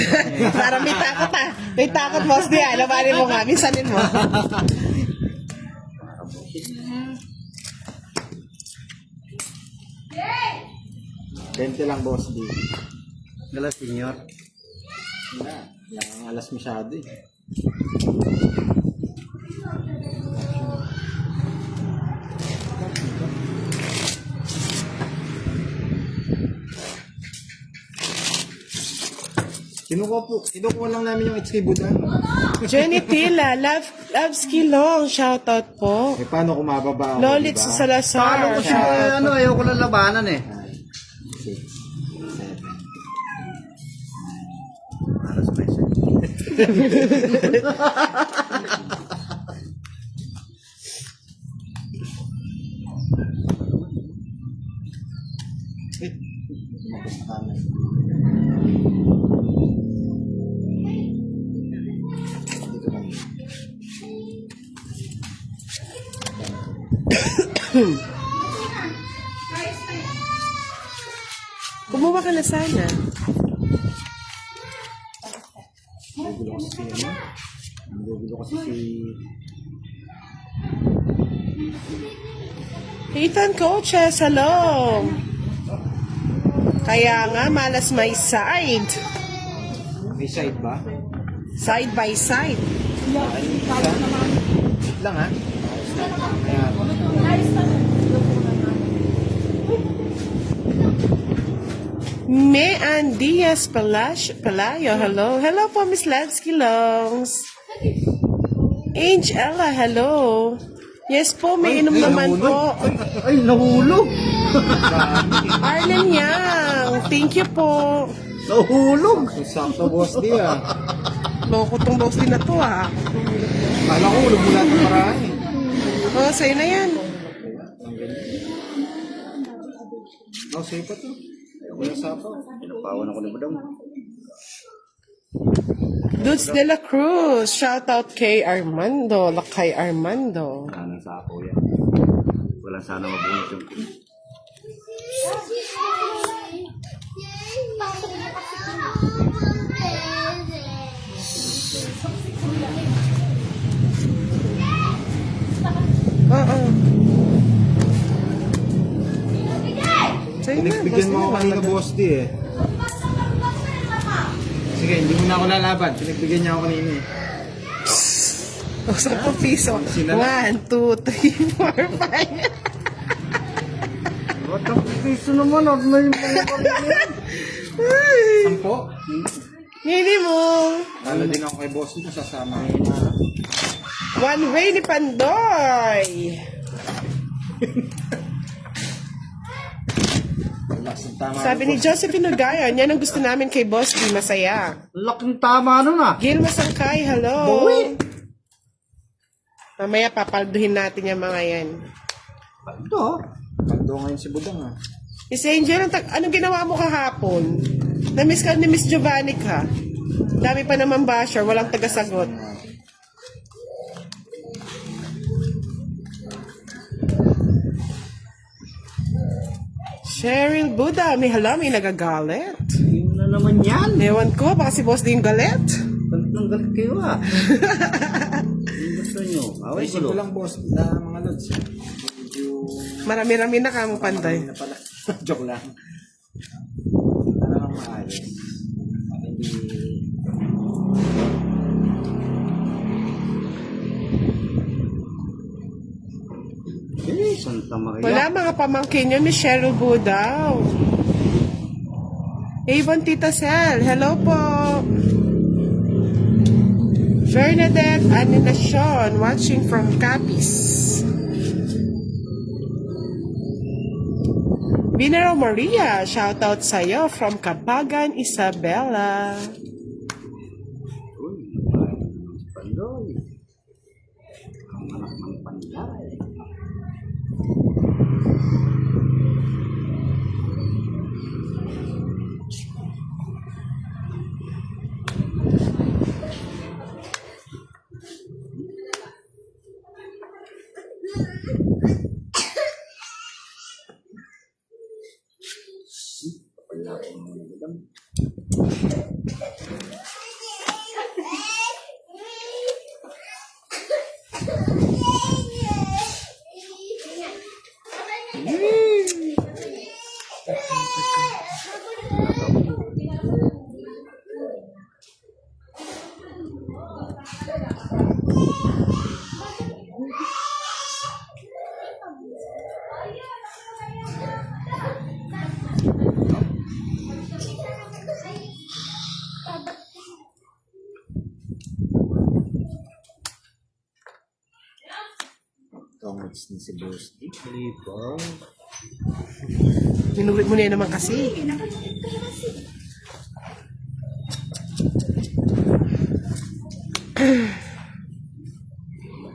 Parang may takot ah. May takot, boss. Di alabanin mo nga. Minsanin mo. 20 lang, Boss D. Galas, senyor. Wala. Yung alas masyado eh. Kinukuha lang namin yung HK Budan. Jenny Tila, Loves Kilong, shoutout po. Eh, paano kung mababa ako, Lolit diba? sa Salazar. Paano ko siya, ano, ayaw ko lang labanan eh. 5, 6, 7. Alas pa isa. Eh, lumabas na kami. Dito kami. Kumuha ka na sana. Gugulo kasi si ano? Gugulo kasi si... Ethan Coaches, hello. Kaya nga, malas may side. May side ba? Side by side. Wait lang ha. Ayan. Mean Diaz Palayo, hello. Hello po, Miss Lansky Longs. Angela, hello. Yes po, may inom naman po. Ay, nahulog. Arlen Yang, thank you po. Nahulog. Sakto, Boss D ah. Loko tong boss din na to ah. Kala ko ulog mo lahat ng marami. Oh, sa'yo na yan. Oh, sa'yo pa to. Wala sapaw. Pinapawan ako ni Badam. Dudes de la Cruz, shout out kay Armando, Lakay Armando. Anong sako yan. Walang sana mabunot yung... Oo. Sa'yo na, Pinagbigyan mo ako kanina, Boss D eh. Sige, hindi mo na ako lalaban. Pinagbigyan niya ako kanina eh. O, 10 piso. 1, 2, 3, 4, 5. What ang piso naman? At na yung mga kapatid. 10? Hindi mo. Lalo din ako kay Boss D kung sasama. One way ni Pandoy. Relax ang tama. Sabi ni Josephine Ugayan, yan ang gusto namin kay Boss D, masaya. Laking tama nun ah. Gil Masangkay, hello. Boy. Mamaya papalduhin natin yung mga yan. Ito. Pagdo ngayon si Budang ah. Miss Angel, anong ginawa mo kahapon? Na-miss ka ni Miss Giovanni ka. Dami pa naman basher, walang tagasagot. Cheryl Buda, may may nagagalit. Yun na naman yan. Ewan ko, baka si Boss din galit. Galit ng galit kayo ah. Yung gusto nyo. Away Ayusin ko gulo. lang, Boss, na mga lods. Marami-rami na kamong panday. Hindi na pala. Joke lang. Ano lang maayos. At hindi... Santa Maria. Wala mga pamangkin nyo ni Cheryl Budaw. Avon Tita Sel, hello po. Bernadette Aninacion, watching from Capiz. Binero Maria, shout out sa'yo from Kabagan, Isabela. Pandoy. Ang anak ng panday. Tongits ni si Boss D. Lipaw. Minulit mo na naman kasi.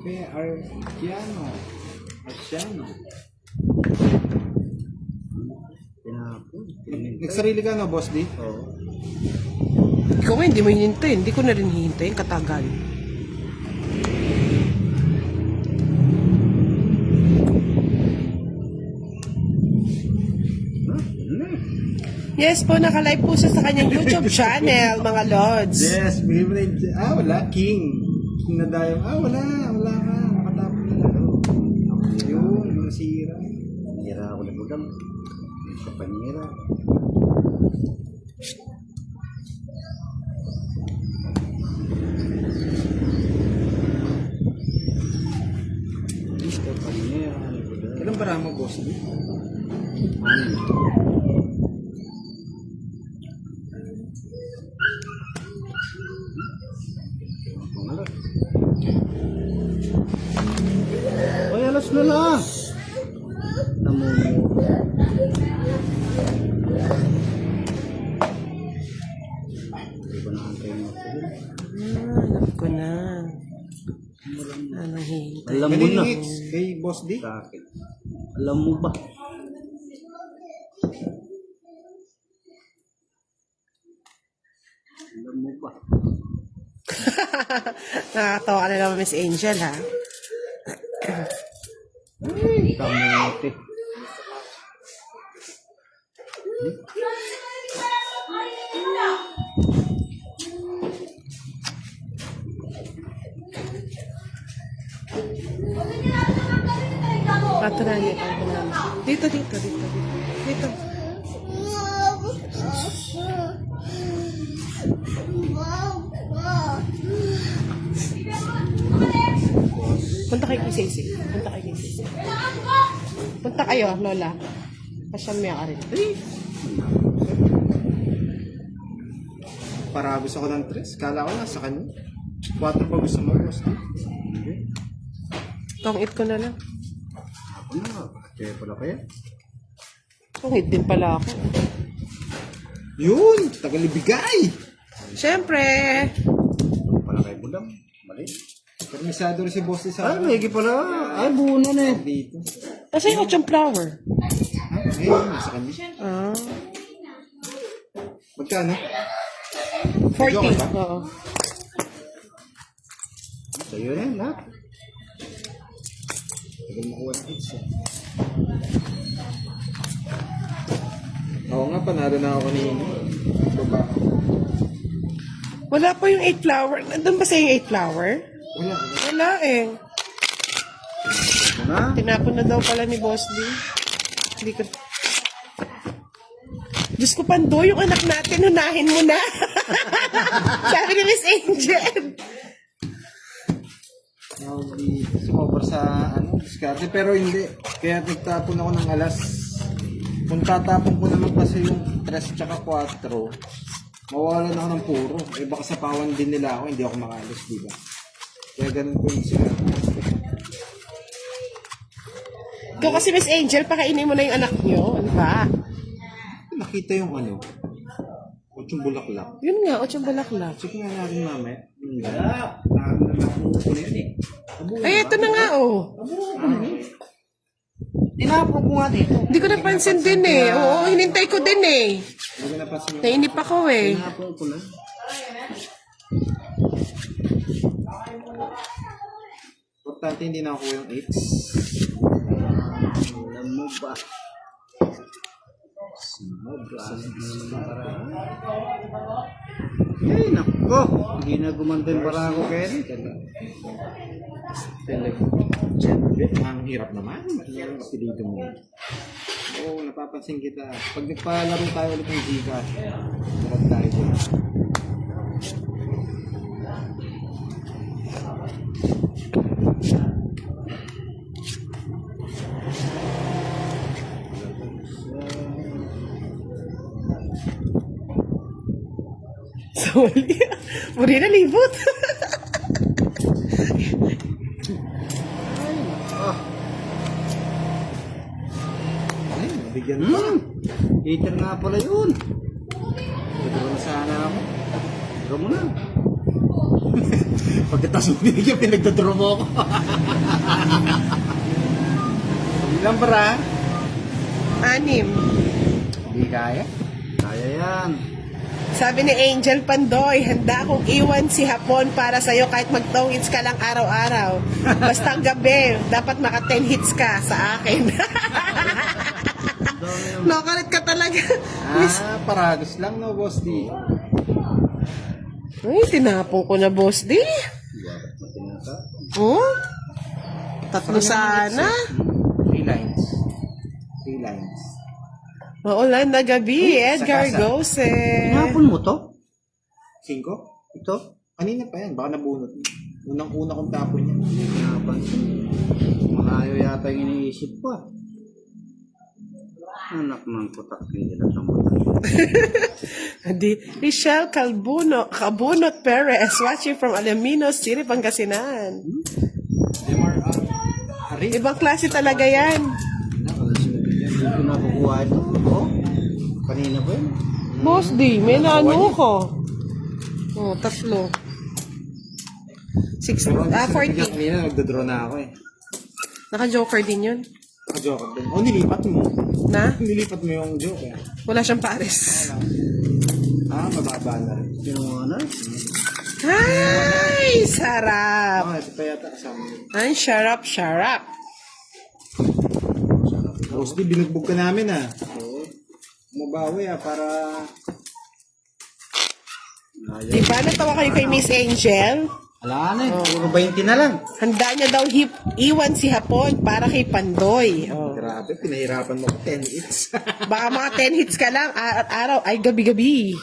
Kaya Arciano. Nagsarili ka na, Boss D? Oo. Ikaw nga, hindi mo hinintay. Hindi ko na rin hihintayin. Katagal. Yes po, naka-live po siya sa kanyang YouTube channel, mga Lods. Yes, bigay mo na yung... wala. King. King na dayo. Wala ka. Nakatapon na laro. Yun, nasira. Panira ako na budam. Sa panira. Sa panira. Kailan ba mo, Boss D? Ay, alas na lang. Namumuro. Hindi ko nakantay mo ako. Alam ko na. Anong hihintay? Alam mo na. Maningits kay Boss D? Sa akin. Alam mo ba? Alam mo ba? Nakakatawa ka na naman, Miss Angel, ha? Kamote. Patunan niya. Dito. Dito. Punta kay Kisisi. Punta kayo, Lola. Pasyal mo ka rin. Para gusto ko ng 3. Kala ko nasa kanya. 4 pa gusto mo, Boss D? Tong-it ko na lang. Ako na. Kaya pala kaya? Tong-it din pala ako. Yun! Tagalibigay! Siyempre. Pala kay budam. Mali. Permisado rin si Boss D sa Ay, may pala. Ay, buo na na eh. dito. Kasi yung otsong flower. Ayun, nasa kanya. Ah. Magkano? 40. Joke ba? Oo. Sa'yo rin, ha? Tagal makuha ng hits eh. Oo nga, panalo na ako kanina. Baba. Wala pa yung 8 flower. Nandun ba sa yung 8 flower? Wala. Wala eh. Ha? Tinapon na daw pala ni Boss D. Hindi ko... Diyos ko, Pandoy, yung anak natin, hunahin mo na. Sabi ni Miss Angel. Sumobra sa diskarte, pero hindi. Kaya nagtapon ako ng alas. Kung tatapon ko naman kasi yung 3 tsaka 4, mawawalan ako ng puro. Eh baka sapawan din nila ako, hindi ako makalis, di ba? Kaya ganun po yung sila. Ikaw kasi, Miss Angel, pakainin mo na yung anak nyo. Ano ba? Nakita yung 8 bulaklak. Yun nga, 8 bulaklak. Check nga natin mamaya. Ay, ito na nga, oh. Tinapon ko nga dito. Hindi ko napansin din eh. Oo, hinintay ko din eh. Hindi ko napansin yung... Nainip ako eh. Tinapon ko lang. Importante hindi na ako yung 8. Alam mo ba? Ay, nako. Hindi na gumanda yung barako kaya Ang hirap naman. Ang apelido mo. Oo, napapansin kita. Pag nagpalaro tayo ulit ng Gcash, harap tayo dyan. So, muli na libot. Ay, nabigyan mo. Hater nga pala yun. Nagdaro na sana ako. Draw mo na. Pagkatapos mo binigyan, pinagdodro mo ako. Ilang bara? 6. Hindi kaya. Kaya yan. Sabi ni Angel Pandoy, handa akong iwan si Hapon para sa'yo kahit mag-tong hits ka lang araw-araw. Basta ang gabi, dapat maka 10 hits ka sa akin. Nokalit ka talaga. Miss, Paragos lang no, Boss D. ay, tinapon ko na, Boss D. Oh? 3 sana. 3 lines. 3 lines. Maulan na gabi, Edgar sa kasa. Gose. Tinapon mo to? 5? Ito? Kanina pa yan, baka nabunot. Unang-una kong tapon niya. Napansin. Malayo yata yung iniisip ko. Anak ng putak nila ng Di Michelle Cabunot Perez watching from Alaminos City, Pangasinan. Ibang klase talaga yan. Hindi ko nakukuha ito. Oh, kanina ba yun? Boss D, may naano ko. Oh, 3. 40. Kanina nagdodraw na ako eh. Naka-joker din yun. Naka-joke din. Oh, nilipat mo. Na? Nilipat mo yung joke eh. Wala siyang pares. Mababa na rin. Kinuha na. Ay, sarap. Ito pa yata kasama mo. Ang sarap. Boss D, binugbog ka namin ah. Oo. Umabawi para... Di ba natawa kayo kay Miss Angel? Wala na eh. Puro 20 na lang. Handa niya daw iwan si Hapon para kay Pandoy. Oh. Grabe, pinahirapan mo ko 10 hits. Baka mga 10 hits ka lang araw ay gabi-gabi.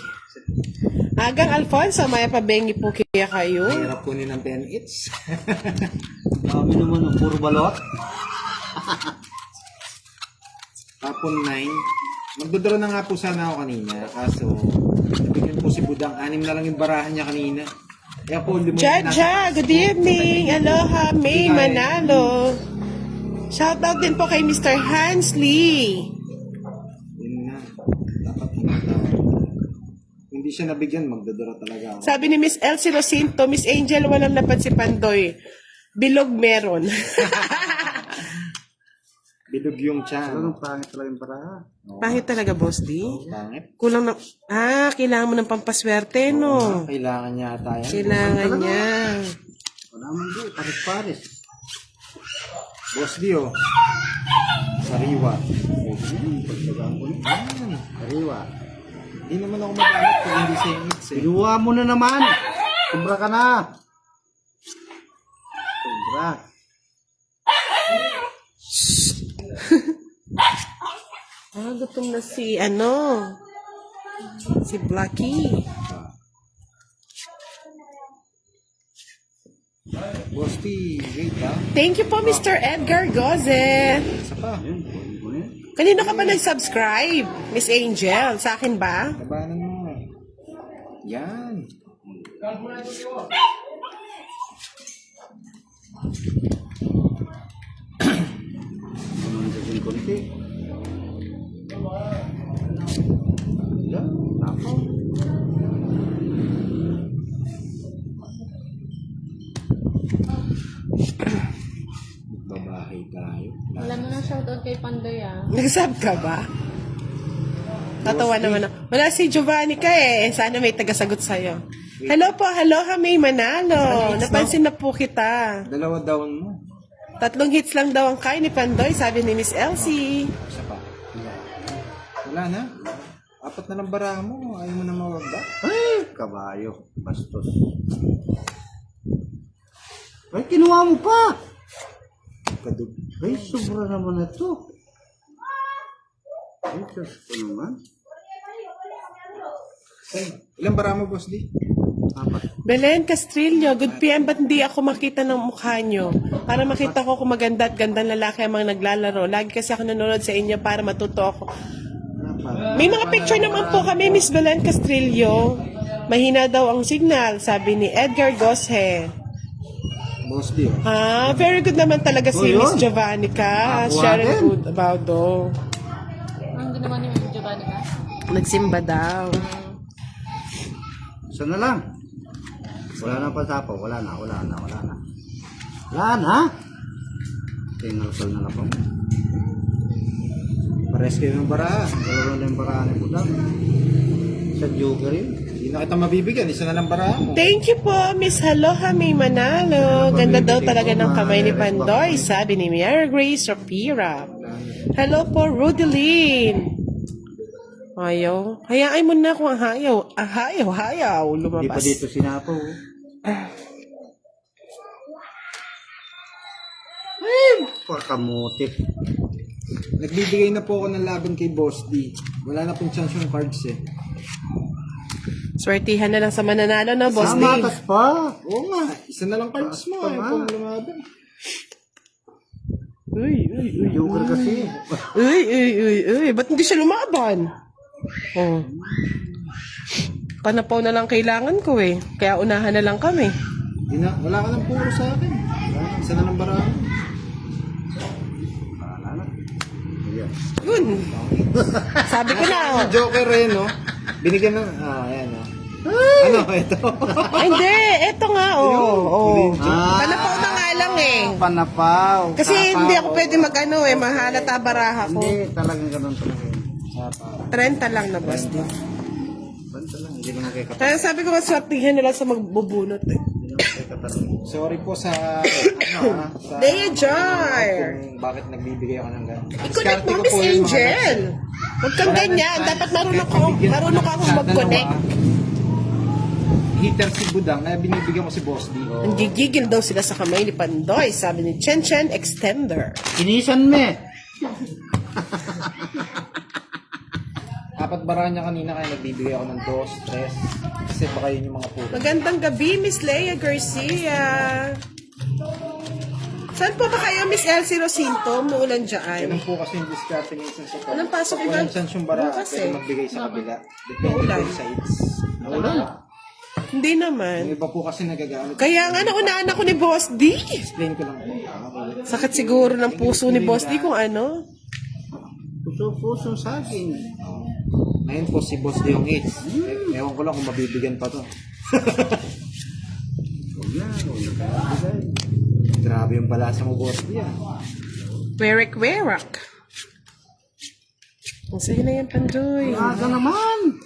Agang Alfonso, may pabengi po kaya kayo. Hirap kunin ng 10 hits. Dami naman ng puro balot. Tapon 9. Magdodraw na nga po sana ako kanina. Kaso, nabigyan po si Budang. 6 na lang yung barahan niya kanina. Kaya po, Jaja, good evening. Aloha, May Manalo. Shoutout din po kay Mr. Hansley. Yun na. Dapat hinataw. Hindi siya nabigyan, magdodraw talaga ako. Sabi ni Miss Elsie Rocinto, Miss Angel, walang lapat si Pandoy. Bilog meron. Bilog yung tiyan. Talagang pangit talaga yung paraha. Pangit talaga, Boss D. Pangit. Kulang na... kailangan mo ng pampaswerte, no? Kailangan niya tayo. Kailangan niya. Wala man doon. Paris-paris. Boss Dio. Sariwa. Pagdagaan ko na. Kariwa. Hindi naman ako magamit pag hindi sa hits eh. Pinuha mo na naman. Sobra ka na. Sobra. Gutom na si, si Blackie. Boss D, wait ha. Thank you po, Mr. Edgar Goze. Isa pa. Kanino ka ba nag-subscribe? Miss Angel, sa akin ba? Labanan mo. Yan. Naman sa konti. Yan, nako. Babahay tayo. Alam mo na shoutout kay Pandoy ah. Nag-sub ka ba? Tatawa naman ako. Wala si Giovanni ka eh. Sana may tagasagot sa'yo. Hello po, aloha may Manalo. Napansin na po kita. Dalawa down mo. 3 hits lang daw ang kaya ni Pandoy, sabi ni Miss Elsie. Isa pa. Wala na. 4 na lang bara mo. Ayaw mo na mawagda. Ay, kabayo. Bastos. Ay, kinuha mo pa. Kadug. Ay, sobra naman na to. Ay, Diyos ko naman. Ay, ilang bara mo, Boss D? 4. Belen Castrillo, good PM, ba't hindi ako makita ng mukha nyo? Para makita ko kung maganda at gandang lalaki ang mga naglalaro. Lagi kasi ako nanonood sa inyo para matuto ako. May mga picture naman po kami, Miss Belen Castrillo. Mahina daw ang signal, sabi ni Edgar Goshe. Boss D, oh. Very good naman talaga si Oh, yun. Miss Giovannica. Nakuha Sharing din. good about do. Ang ginawa ni Ma'am Giovanni ka? Nagsimba daw. Isa na lang. Wala na pa sapo. Wala na. Wala na. Tingalsal na lang po. Pares kayo ng bara. Dalawa na yung paraan mo lang. Sa joker yun. Hindi na kita mabibigyan. Isa na lang bara mo. Thank you po, Miss Aloha May Manalo. Ganda daw talaga ng kamay ni Pandoy, sabi ni Mary Grace Rapira. Hello po, Rudeline. Ayaw. Hayaan mo na kung hayaw. Hayaw. Di pa Lumabas. dito sinapo. Ay, pakamutik. Nagbibigay na po ako ng laban kay Boss D. Wala na pong chance yung cards eh. Swertihan na lang sa mananalo na, Boss D. Samatas pa. Oo nga. Isa na lang cards mo. Ayaw Tama. pong lumaban. Uy. Joker kasi. Uy. Ba't hindi siya lumaban? Oh. Panapaw na lang kailangan ko eh. Kaya unahan na lang kami. Wala ka ng puro sa akin. Isa na lang bara mo. Wala na. Ayan. Yun. Sabi ko na. Ang Joker eh, no? Binigyan ng... ayan, no? Ano, ito? Ay, hindi. Eto nga, oh. Panapaw na nga lang eh. Panapaw. Kasi hindi ako pwede mag-ano eh. Mahalata baraha ko. Hindi, talagang ganun talaga. 30 lang na, Boss D. Banta lang, hindi naman kay Kaya sabi ko, maswertihan na lang sa magbubunot eh. katanong. Sorry po sa... sa Dea Jar. kung bakit nagbibigay ako ng gano'n. I-connect mo, Miss Angel. Huwag kang ganyan. Dapat marunong ka akong mag-connect. Hitter si Budang, kaya binibigyan ko si Boss D. Ang gigigil daw sila sa kamay ni Pandoy, sabi ni Chen Chen Extender. Inisan me. 4 bara niya kanina kaya nagbibigay ako ng 2, 3. Kasi baka yun yung mga puro. Magandang gabi, Miss Leia Garcia. Saan po ba kayo, Miss Elsie Rosinto? Muulan dyan. Ganun po kasi yung discarte minsan sa top. Anong pasok iba? Walang chance yung bara, Bukas pwede eh. magbigay sa kabila. Depende Maulan. po sa hits. Naulan. Hindi naman. Yung iba po kasi nagagamit. Kaya nga, naunaan ako ni Boss D. Explain ko lang po. Sakit siguro ng puso ni Boss D kung ano. Puso-puso saging. Ngayon po si Boss D yung hits. Ewan ko lang kung mabibigyan pa to. Huwag na, huwag na kaya. Grabe yung balasa mo, Boss D ah. Werak. Ang sa'yo na yan, Pandoy. Aga naman.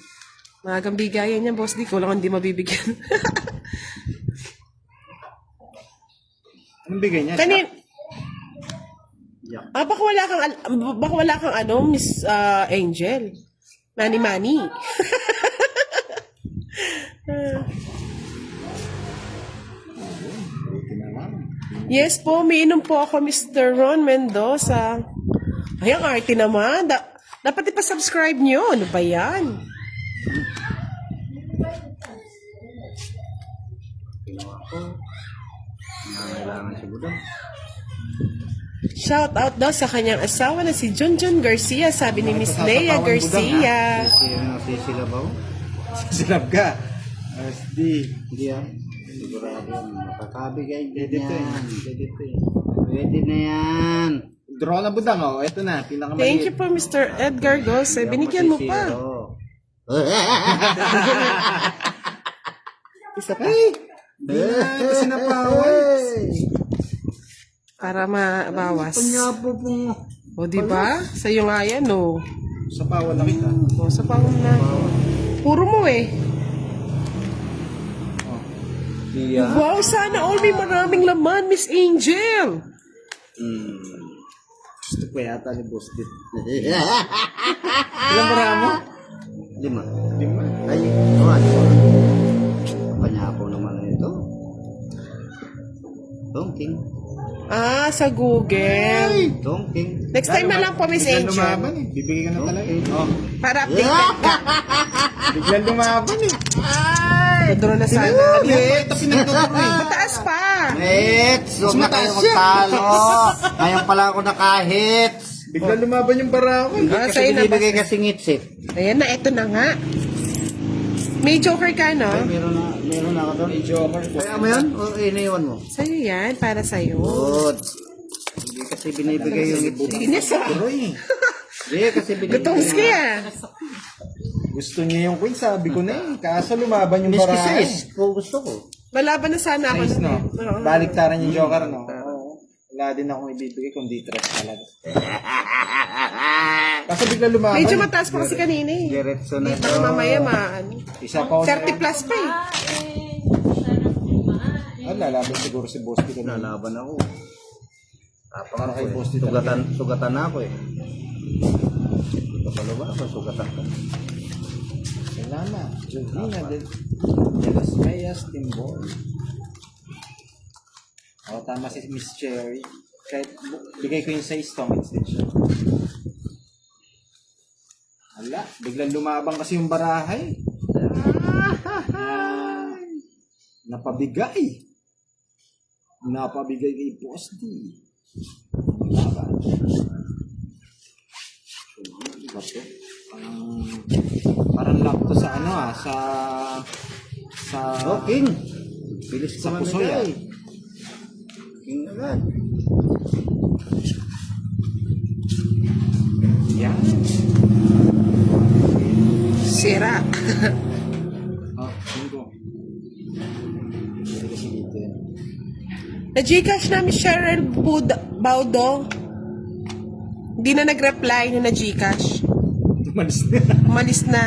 Magang bigayan niya, Boss D. Kulang hindi mabibigyan. Anong bigay niya? Kanin... Yeah. baka wala kang ano, Miss Angel. Mani. Buti naman. Yes po, umiinom po ako, Mr. Ron Mendoza. Ay, ang arte naman. Dapat ipasubscribe nyo. Ano ba yan? Ginawa ko. Nangailangan si Budang. Shout out daw sa kanyang asawa na si Junjun Garcia, sabi ni Miss Leia Garcia. Sino nasisilabaw? Silab ka. SD. Hindi ah. Sigurado yan. Makakabigay din Pwede to eh. yan. Pwede to eh. Pwede na yan. Draw na budang, oh. Ito na, pinakamaliit. Thank you po, Mr. Edgar Gose. Binigyan mo pa. Isa pa. Di na, kasi napawal. Para mabawas. Panyapo po. O, diba? Sa'yo nga yan, o. Sa pawal na kita. O, sa pawon na. Puro mo eh. Iya. Wow, sana all may maraming laman, Miss Angel. Gusto ko yata ni Boss Dit. Ilang para mo? 5. 5. Ay, panyapo naman ito. Dongking. Ah, sa Google. Dongking. Next time na lang po, Miss Biglang Angel. lumaban eh. Bibigay ka na talaga eh. Oh. Para updated ka. Biglang lumaban eh. Draw na sana. Hindi ko ito pinagdodoro eh. Mataas pa. Hits! Huwag na kayo mataas yan. magtalo. Ngayon pala ako naka-hits. Biglang lumaban yung para ko. Ah, Kasi sa'yo na ba? binibigay kasi ngits eh. Ayan na, eto na nga. May joker ka, no? Meron na ako doon. Joker po. Kaya mo yan? O iniwan mo? Sa'yo yan, para sa'yo. Good. Hindi kasi binibigay yung ngits eh. Inis ah. Roy. Hindi kasi binibigay. Gutongs ka yan. Gusto niya yung queen, sabi ko na eh. Kaso lumaban yung Miss para. Kisis, kung gusto ko. Malaban na sana ako. Nice, no? Oo. Baliktaran yung joker, no? Wala din akong ibibigay kung di tres talaga. Kaso bigla lumaban. Medyo mataas pa kasi kanina eh. Diretso na Baka ito. mamaya Isa pa ako. 30 plus pa eh. Ah, lalaban siguro si Boss Dit. Lalaban ako. Para kay Boss Dit. Sugatan na ako eh. Kapalo ba ako? Sugatan ko. Salamat. Jovina de las Mayas Timbol. O, tama si Miss Cherry. Kahit bigay ko yung sa stomach din siya. Hala, biglang lumabang kasi yung barahay. Napabigay. Napabigay kay Boss D. Laban. Diba to? Parang lock to sa ano sa King. Bilis sa ka pusoy ah. mamigay. King agad. Yan. Sira. Oh, bingo. Hindi kasi dito yan. Na-Gcash namin Cheryl Baudo. Hindi na nag-reply na na-Gcash. Tumalis na. Umalis na.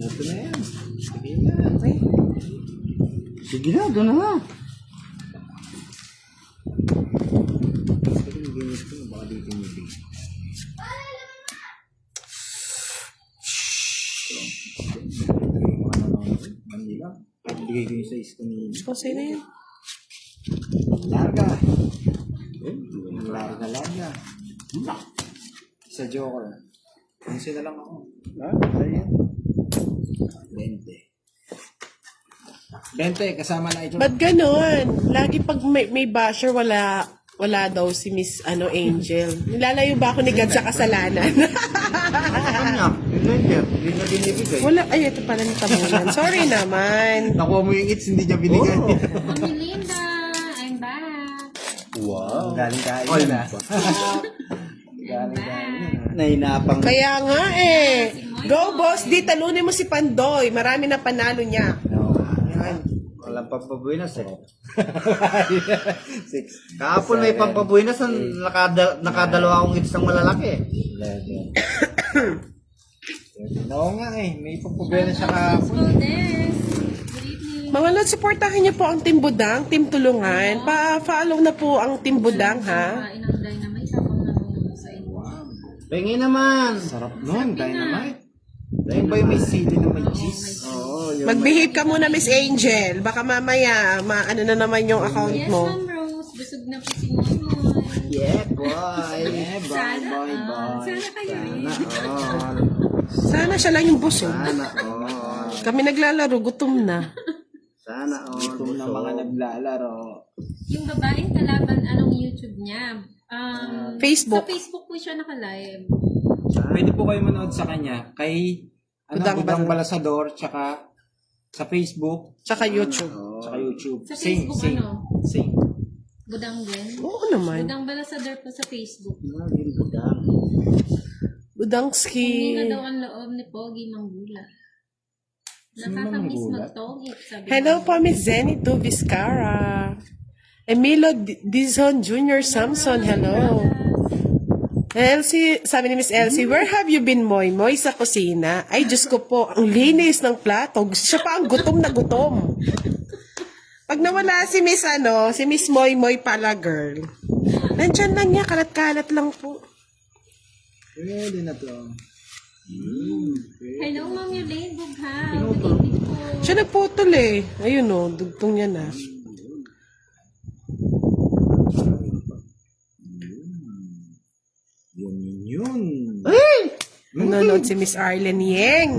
Ito na yan. Sige na. Okay. Sige na, doon na nga. Ito yung ginis ko. Baka dito yung big. Manila. Bigay ko yung size ko ni O, sino yun? Larga. Larga. Sa Joker. Kasi na lang ako. Ha? Ayan. 20. 20, kasama na ito. Ba't ganon? Lagi pag may basher, wala daw si Miss Angel. Nilalayo ba ako ni God sa kasalanan? Kanya, Ranger, hindi na binibigay. Wala. Ay, ito pala natamunan. Sorry naman. Nakuha mo yung hits, hindi niya binigay. Oh. Mami Linda, I'm back. Wow. Galing kain Ay, na. ba? Galing kain. Nahinapang. Kaya nga eh. Go, boss. Di, talunin mo si Pandoy. Marami na panalo niya. Yan. Walang pampabuinas eh. 6. Kahapon may pampabuinas, nakadalawa akong hits ng malalaki eh. 11. Oo nga eh, may pagpabela siya Let's kahapon. go this. Good evening. Mga Lods, supportahan niyo po ang Team Budang, Team Tulungan. Pa-follow na po ang Team Budang, ha? Kain ng dynamite habang nanonood sa inyo. Pengi naman. Sarap nun, dynamite. Dahil ba yung may sili na may cheese? Oo, yung Mag-behave ka muna, Miss Angel. Baka mamaya, na naman yung account Yes, mo. Ma'am Rose. Busog na po si Monoy. yeah, bye. Sana, sana kayo rin. All. Sana siya lang yung busog. Sana all. Kami naglalaro, gutom na. Sana all. Kung na mga naglalaro. Yung babaeng kalaban, anong YouTube niya? Facebook. Sa Facebook po siya naka-live. Pwede po kayo manood sa kanya kay Budang Balasador, tsaka sa Facebook, Tsaka YouTube. tsaka YouTube. Sa Facebook, ano? Same. Budang din. Oo naman. Budang Balasador po sa Facebook. Yung budang. Budangski. Hindi na daw ang loob ni Pogi Manggula. Nakakamiss magtongit, sabi Hello po, Miss Zenito Vizcara. Emilio Dizon Jr. Samson, hello. Elsie, sabi ni Miss Elsie, where have you been, Moy? Moy sa kusina. Ay, Diyos ko po, ang linis ng plato. Siya pa ang gutom na gutom. Pag nawala si Miss si Miss Moy Moy pala, girl. Nandyan lang niya, kalat-kalat lang po. Pwede na to. Hello, Ma'am Yulaine Bugha. Good evening po. Siya nagputol eh. Ayun o, dugtong niya na. Yun. Nanonood si Miss Arlen Yeng.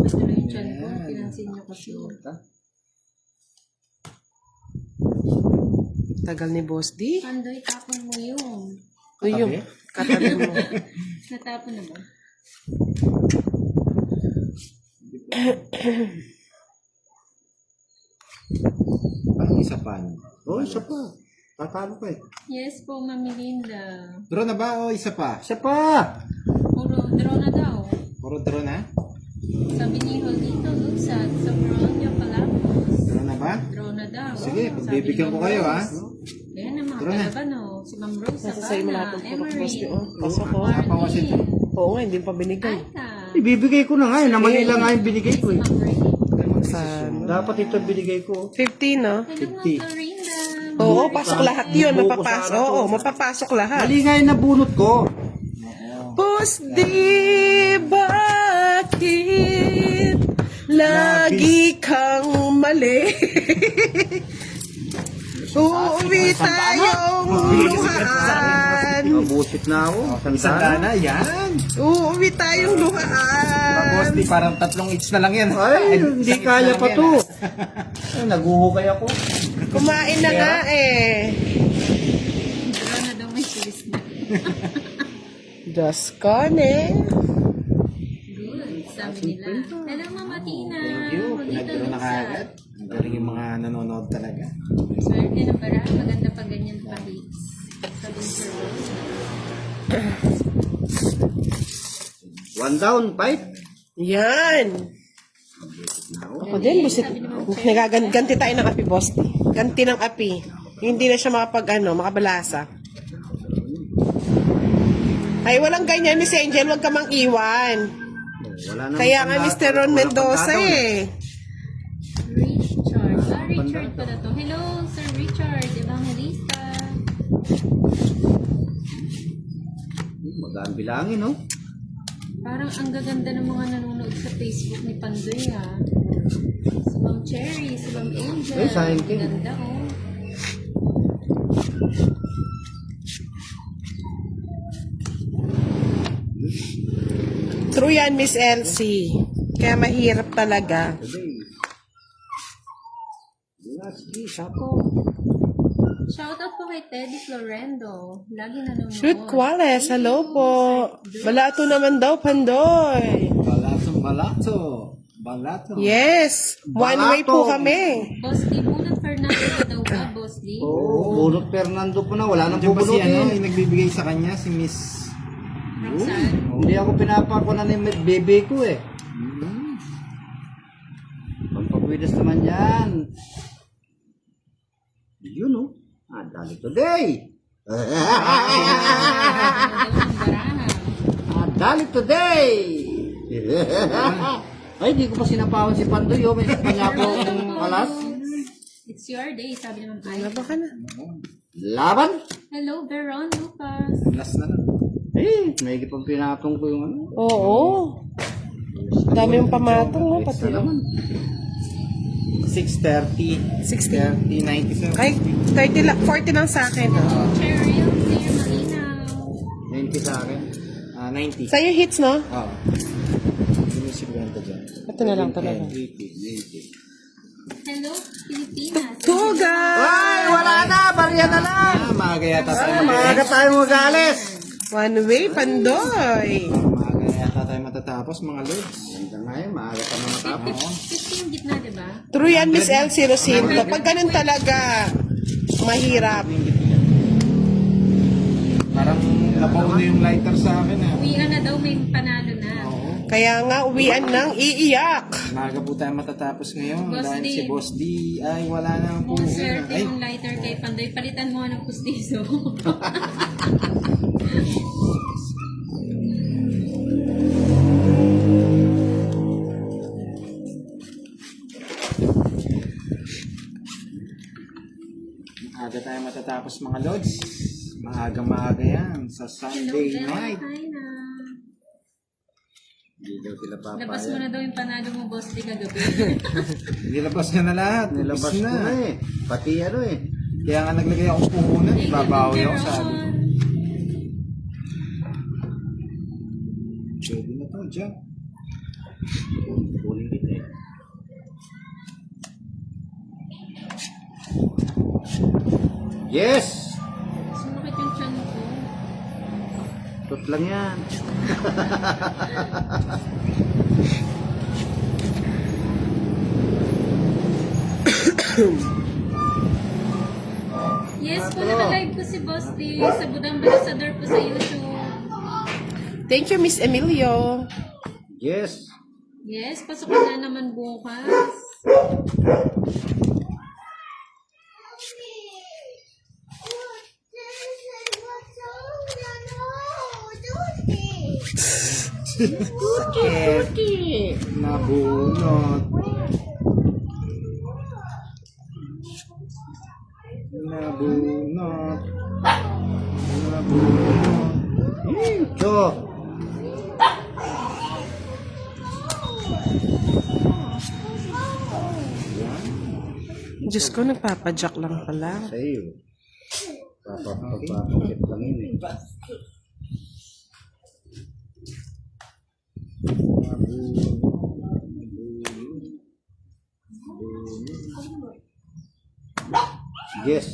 Gusto na yung chan ko. Pinansin niyo kasi. Tagal ni Boss D. Pandoy, tapon mo yun. O yung katabi mo. Natapon na ba? Parang isa pa. Oh, isa pa. Tatalo ka eh. Yes po, Mami Linda. Draw na ba o isa pa? Isa pa. Puro draw na daw. Puro draw na? Sabi ni Rolito Lutsat sa Bronya Palamos. Draw na ba? Draw na daw. Sige, Sabi pagbibigyan ni ko Ma'am kayo, Rose. ha? Ayan ang mga Draw na. talaga, no? Si Ma'am Rose, Nasa sa'yo mo lahat Sabana, ng puro Boss D. Emery, Oh, pasok ko. Napawasit. Oo nga, hindi pa binigay. Aita. Ibibigay ko na nga eh. Naman lang nga yung binigay ko eh. Ma'am Ray. Dapat ito binigay ko. 15, no? Hello, Ma'am Florinda. Oo, pasok lahat yun. Mapapasok. Oo, mapapasok lahat. Mali nga yung nabunot ko. Boss D, bakit lagi kang mali? Uuwi tayong luhaan. Mabusit na ako. Isang dana, yan. Uuwi tayong Tapos luhaan. di parang 3 each na lang yan. Ay, hindi Isang each kaya na pa lang to. yan, Ay, naguhukay ako. Kumain na nga eh. Draw na daw may sulis na. Just connect. Good, sabi nila. Hello, Mama Tina. Thank you. Rolito Pinagdaro na Lutsat. kagad. Ang galing yung mga nanonood talaga. Swerte na para. Maganda pa ganyan pa hits. Sabi ni Sir Rose. One down, fight. Yan. Ako din, busit. Nagaganti tayo ng api, boss. Ganti ng api. Hindi na siya makabalasa. Ay, walang ganyan, Miss Angel. Huwag ka mang iwan. Wala nang Kaya nga, pangkat- Mr. Ron wala Mendoza pangkataon. eh. Richard. Richard pala to. Hello, Sir Richard. Evangelista. Magaan bilangin, no? Parang ang gaganda ng mga nanonood sa Facebook ni Pandoy, ha? Si Ma'am Cherry, si Ma'am Angel. Ay, sayang Ang din. ganda, oh. True yan, Miss Elsie. Kaya mahirap talaga. Sige, sapo. Shoutout po kay Teddy Florendo. Lagi nanonood. Shoot Quales, hello po. Balato naman daw, Pandoy. Balato. Yes, one way po kami. Boss D, Bunot Fernando na daw ba, Boss D? Oo, bunot Fernando po na. Wala nang Diyan ba si bubunutin. yung nagbibigay sa kanya, si Miss... Roxanne. Hindi ako pinapakunan ng bebe ko eh. Pampagwidas naman yan. Yun oh. Dali today. Dali today. Ay, di ko pa sinapawan si Pandoy. Oh. May kanya po ng alas. It's your day, sabi naman ay. Laba ka na. Laban. Hello, Veron Lucas. Last na lang. Eh, may pang pinatong ko yung ano. Oo. Dami yung pamatong, no? Next Pati. na naman. 6:30. 60. 30, 97. Ay, 30 lang, 40 lang sa akin. Oh. Cheryl, Claire Malinaw. 90. Sa'yo hits, no? Oo. Yun yung 50 dyan. Ito na lang talaga. 80. Hello, Pilipinas. Tuga! Ay, wala na. Barya na lang. Maaga yata tayo Maaga tayo mag-alis. One way, Pandoy. Maaga yata tayo matatapos, mga lods. Ganda nga yun. Maaga pa na matapos. 50 yung gitna, di ba? True yan, Miss Elsie Rosinto. Pag ganun talaga, mahirap. Parang napauna yung lighter sa akin, ah. Uwian na daw, may panalo na. Oo. Kaya nga, uwian nang iiyak. Maaga po tayo matatapos ngayon Boss dahil D. si Boss D ay wala na ang Kung puhunan. swerte Ay, yung lighter kay Pandoy, palitan mo ng pustiso. maaga tayo matatapos, mga lods. Maaga yan sa Sunday Hello, night. Hi na. Hindi daw sila Labas mo papayag. na daw yung panalo mo, boss, di kagabi. Nilabas niya na lahat. Nilabas Ubus ko na eh. Pati ano eh. Kaya nga naglagay akong puhunan. Babawi ako sabi ko. Pwede na to, dyan. Kuling kita eh. Yes! Sumakit yung tiyan ko. Tot lang yan. Yes po, naka-live po si Boss D sa Budang Ambassador po sa YouTube. Thank you, Miss Emilio. Yes. Yes, pasok na naman bukas. Sakit. Nabunot. Nabunot. Nabunot. So, Diyos ko, nagpapadyak lang pala. sa iyo. Papapakit lang yun eh. Yes.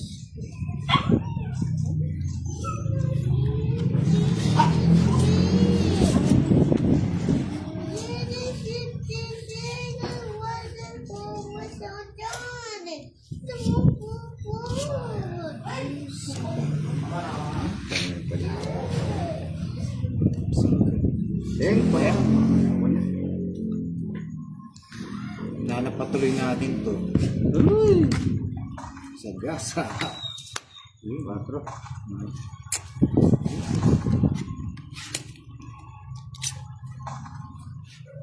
Pa yan. Nanapatuloy natin to. Sa gasa. 4.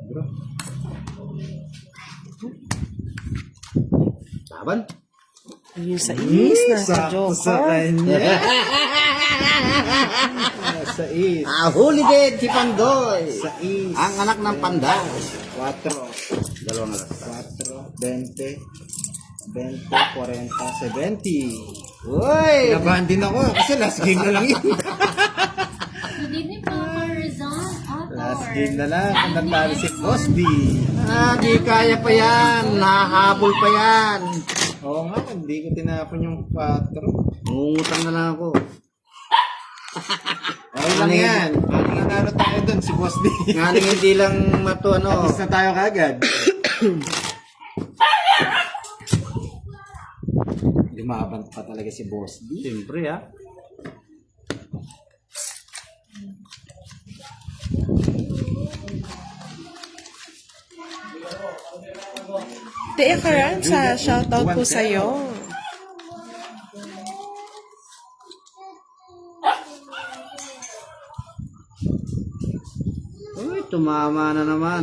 Bro. Laban. Yung sa is, nasa Sakto sa Joker. kanya. Sa is. Huli din si Pandoy. Sa is. Ang anak ng panday. 4. 2 alas. 4, 20, 20, 40, 70. Uy! Kinabahan din ako kasi last game na lang yun. Good evening po, Rizal Author. Last game na lang. Kung natalo si Boss D. Di kaya pa yan. Nahabol pa yan. Oo nga, hindi ko tinapon yung 4. Mungutang na lang ako. Okay lang yan. Nanalo tayo dun si Boss D. Ngaling hindi lang mato ano. Tapos na tayo kagad. Lumaban pa talaga si Boss D. Siyempre ha. Tia Carranza, shoutout po sa'yo. Uy, tumama na naman.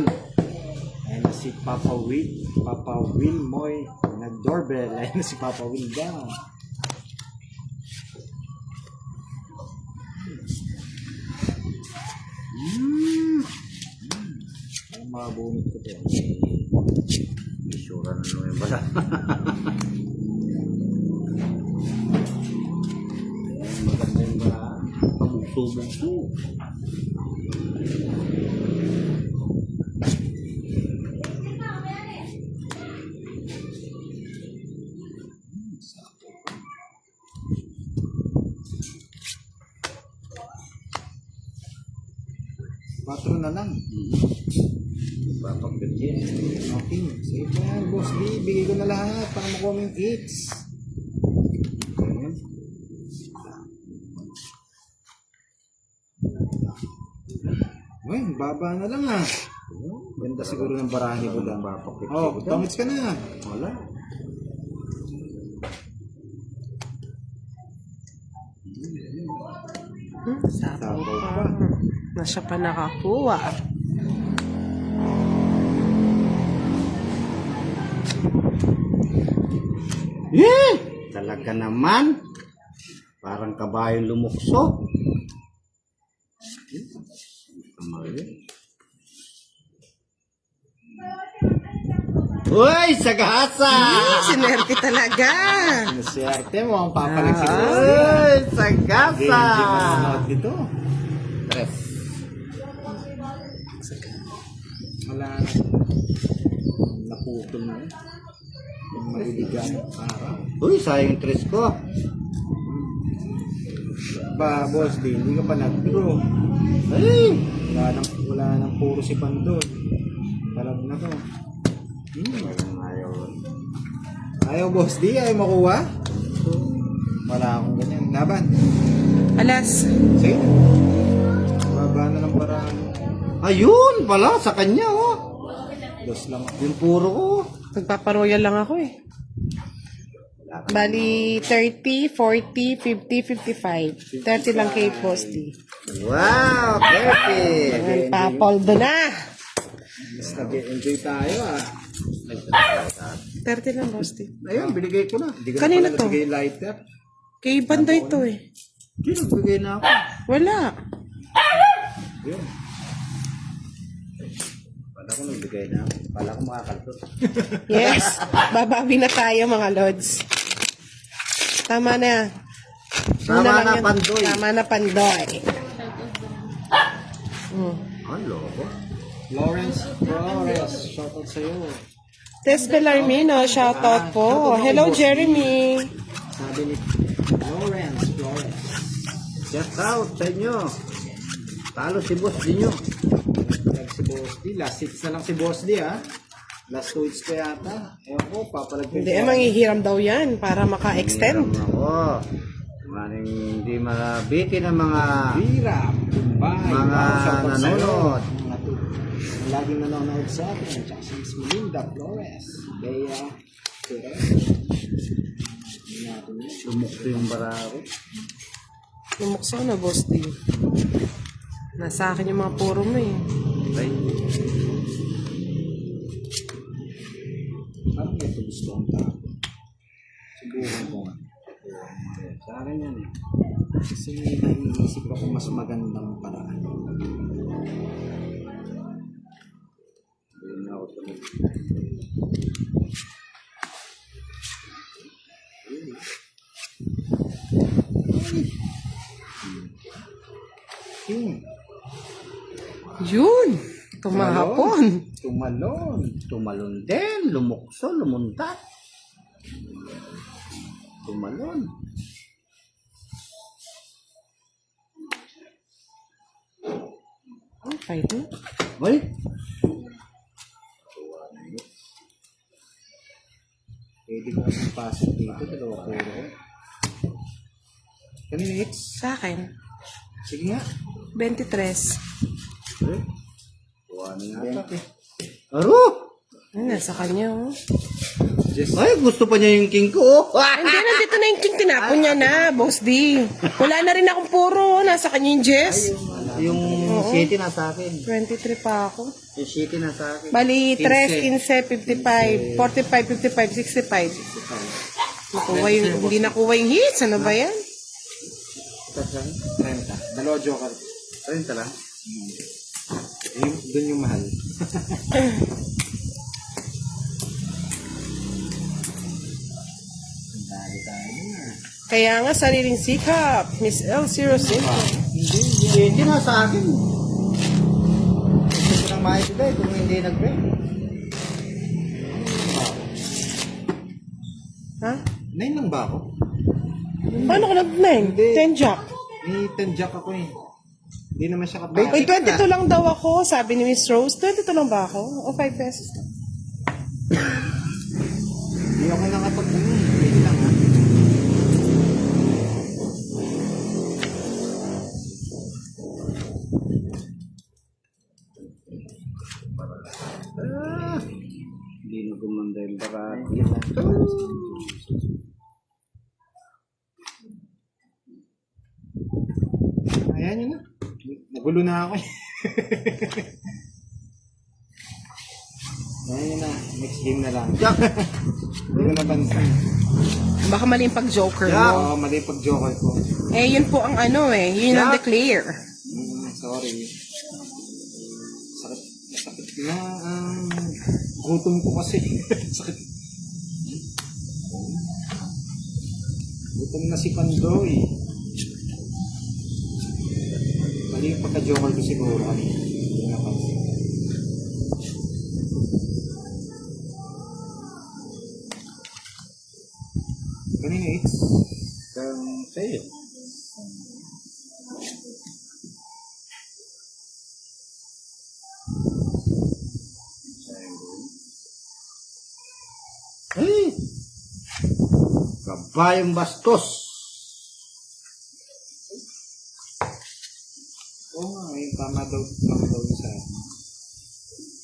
Ayan na si Papa Will. Papa Will Moy. Nag-doorbell. Ayan na si Papa Will down. Ang mga bunot ko ito. Isura na naman yung bala. Maganda yung mga Pabugso-bugso. Patro na lang. Papagpit yan. Okay. Sige pa yan, boss D. Bigay ko na lahat para makuha mo yung 8s. Uy, baba na lang ah. Ganda siguro ng barahe ko lang. Oh, tongits ka na. Wala. Sapaw pa. Na siya pa nakakuha. Talaga naman. Parang kabayong lumukso. Uy, sagasa! Sinerte talaga. Swerte mo ang papalag si boss D. Uy, sagasa! Hindi manonood dito. Tres. Wala na. Naputol na yun. Yung maliligan. Araw. Uy, sayang yung tres ko. Ba, boss D, hindi ka pa nag-draw. Ay! Wala nang puro si Pandol. Talag na to. Ayaw, boss D, ayaw makuha. Wala akong ganyan. Laban. Alas. Sige. Baba na lang para Ayun pala, sa kanya oh. dos lang. Yung puro ko. Nagpaparoyal lang ako eh. Bali, 30, 40, 50, 55. 30 lang kay Posty. Wow, perfect. Ayan, papoldo na. Mas nag-enjoy tayo ah. 30 lang, Posty. Ayun, binigay ko na. Hindi ko Kanina na pala to? nagbigay lighter. Kay Banda ito eh. Hindi, nagbigay na ako. Wala. Yun. Pala ko nagbigay na ako. Pala ko makakaltos. Yes. Babawi na tayo, mga Lods. Tama na. Tama Muna lang na, yan. Pandoy. Tama na, Pandoy. Ang loko. Lawrence Flores, shoutout sa'yo. Tess Belarmino, shoutout po. Hello, Jeremy. Sabi ni Lawrence Flores. Shout out sa inyo. Talo si boss din nyo. Like si Boss D. Last hits na lang si Boss D ha. Last 2 hits pa yata. Ewan ko, papalag ko. Hindi, manghihiram daw yan para maka-extend. Ako. Maring hindi malabitin ng mga Bira, Bombay, Mga shoutout sa'yo. nanonood. Mga laging nanonood sa atin. Tsaka si Miss Melinda Flores. Bea Perez. Hindi natin yun. lumukso yung barako. Lumukso na, Boss D. Nasa akin yung mga puro mo eh. Ay, Parang ito gusto ang tao. Subukan ko nga. sa akin yan eh. Kasi may naiisip ako mas magandang paraan. Hindi na ako tuloy. Yun. Yun! Tumahapon. Tumalon. Tumalon din, lumukso, lumuntat. Tumalon. Okay, Ay, Pwede ko kasi pasok dito. Dalawa puro ko. Kanina hits? sa akin. Sige nga. 23. ay. Tuwa na yata eh. Aro! Ay, nasa kanya oh. Just Ay, gusto pa niya yung king ko. Oh. Hindi, nandito na yung king. Tinapon niya na, Boss D. Wala na rin akong puro. Nasa kanya yung Jess. Yung city na sa akin. 23 pa ako. Yung city na sa akin. Bali, 3, 15, 55, 45, 55, 65. Nakuha yung, hindi nakuha yung hits. Ano ba yan? 30. Dalawa joker. 30 lang. Doon yung mahal. Kaya nga, sariling sikap. Miss L. 05. Hindi na sa akin. Gusto ko nang maibigay kung hindi nag-pay. Ha? 9 lang ba ako? Paano ka nag-9? Hindi. 10 jack. May 10 jack ako eh. Hindi naman siya Uy, kapatid. 22 lang daw ako, sabi ni Miss Rose. 22 lang ba ako? O 5 pesos lang? Hindi ako nakapag-ano. Wait lang ha. Hindi na gumanda yung barati. Ayan yun na. Nagulo na ako eh. Ayan yun na. Next game na lang. Jack! Hindi ko napansin. Baka mali yung pag-joker Yeah. mo. Oo, mali pag-joker ko. Eh, yun po ang ano eh. Yun ang Yeah. declare. Sorry. Sakit. Sakit na ang gutom ko kasi. Sakit. Gutom na si Pandoy. Mali yung pagka-joker ko siguro. Hindi ko napansin. Kanina it's Sa'yo. Ay! Kabayang bastos. Oo nga, tama daw sa akin.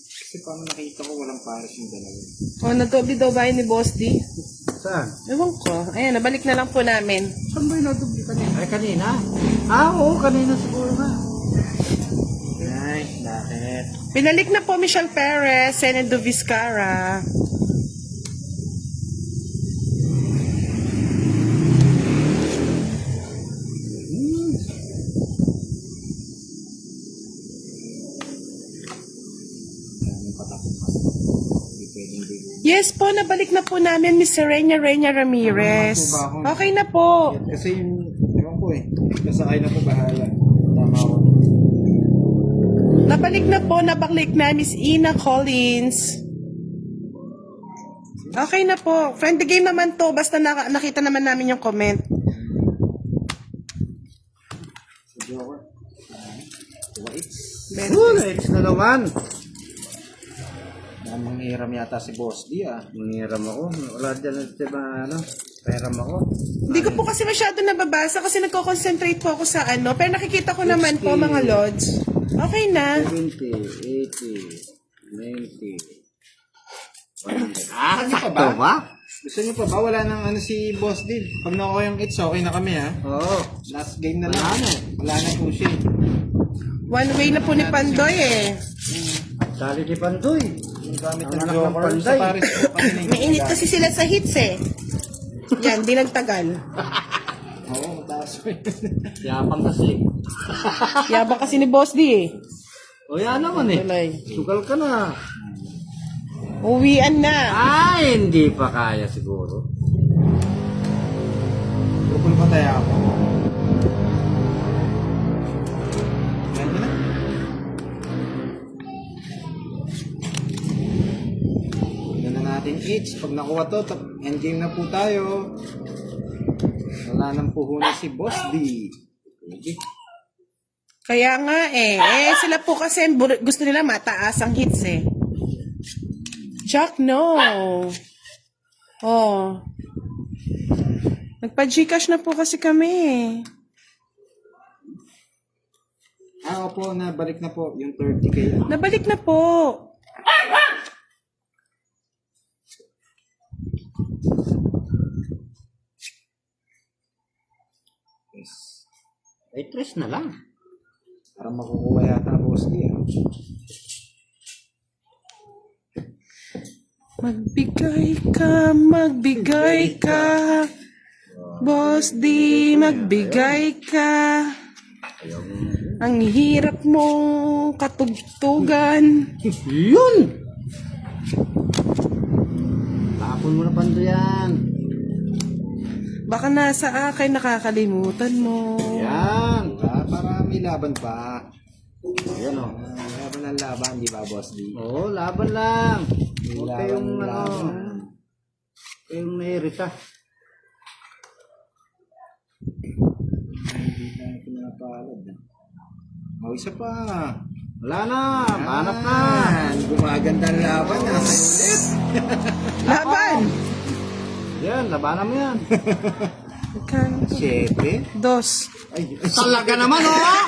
Kasi paano nakita ko walang pares yung dalawa. O, nadoble daw ba yun ni Boss D? Saan? Ewan ko. Ayan, nabalik na lang po namin. Saan ba yung nadubli kanina? Ay, kanina? Oo, kanina siguro nga. Ay, bakit? Pinalik na po Michelle Perez, Senedo Vizcarra. Daming patakot pa. Hindi pwedeng bigyan. Yes po, nabalik na po namin Miss Serena Ramirez. Okay na po. Kasi yung, ewan ko eh. Kasakay na po bahala. Tama ako. Nabalik na po, nabalik na Miss Ina Collins. Okay na po. Friendly game naman to, basta nakita naman namin yung comment. Sa joker. Waits. X na naman. Manghiram yata si Boss D ah. Mangiram ako. Wala dyan ano, peram ako. Hindi ko po kasi masyado nababasa kasi nagko-concentrate po ako sa ano. Pero nakikita ko naman po mga lords. Okay na. 70, 80, 90. Ano pa Ito ba? Gusto niyo pa ba? Wala nang ano si Boss D. Pag nakuha yung hits, okay na kami ha. Oo. Last game na lang. Wala na po siya. One way na po ni Pandoy eh. Dali ni Pandoy. Yung gamit Ang ng anak ng joker sa panday. Paris po kasi na May init kasi sila sa hits eh. Yan, di nagtagal. Oo, mataas po yun. Yapang kasi. Yabang kasi ni Boss D eh. O yan naman eh. Tuloy. Sugal ka na. Uwian na. Ay, hindi pa kaya siguro. Bukol pa tayo ako. Yan na. Yan na natin hits. Pag nakuha to, endgame na po tayo. Wala nang puhunan si Boss D. Pwede. Kaya nga eh. Eh, sila po kasi gusto nila mataas ang hits eh. Jack, no. Oh. Nagpa-Gcash na po kasi kami eh. Opo, nabalik na po yung 30k. Nabalik na po. Yes. Ay, tres na lang. Para makukuha yata Boss D. Magbigay ka. Boss D, magbigay ka. Ang hirap mong katugtugan. Yun! Tapon mo na Pandoy yan. Baka nasa akin nakakalimutan mo. Yan. Para may laban pa. Ayan o. Laban ng laban, di ba, Boss D? Oo, laban lang. May Huwag laban kayong, ng ano, laban. kayong nairita. Hindi tayo pinapalad. Oh, isa pa. Wala na, hanap na. Gumaganda ang laban. Nasa ulit. Laban! Yan, labanan mo yan. Magkano? 7. Dos. Ay, Talaga naman, oh!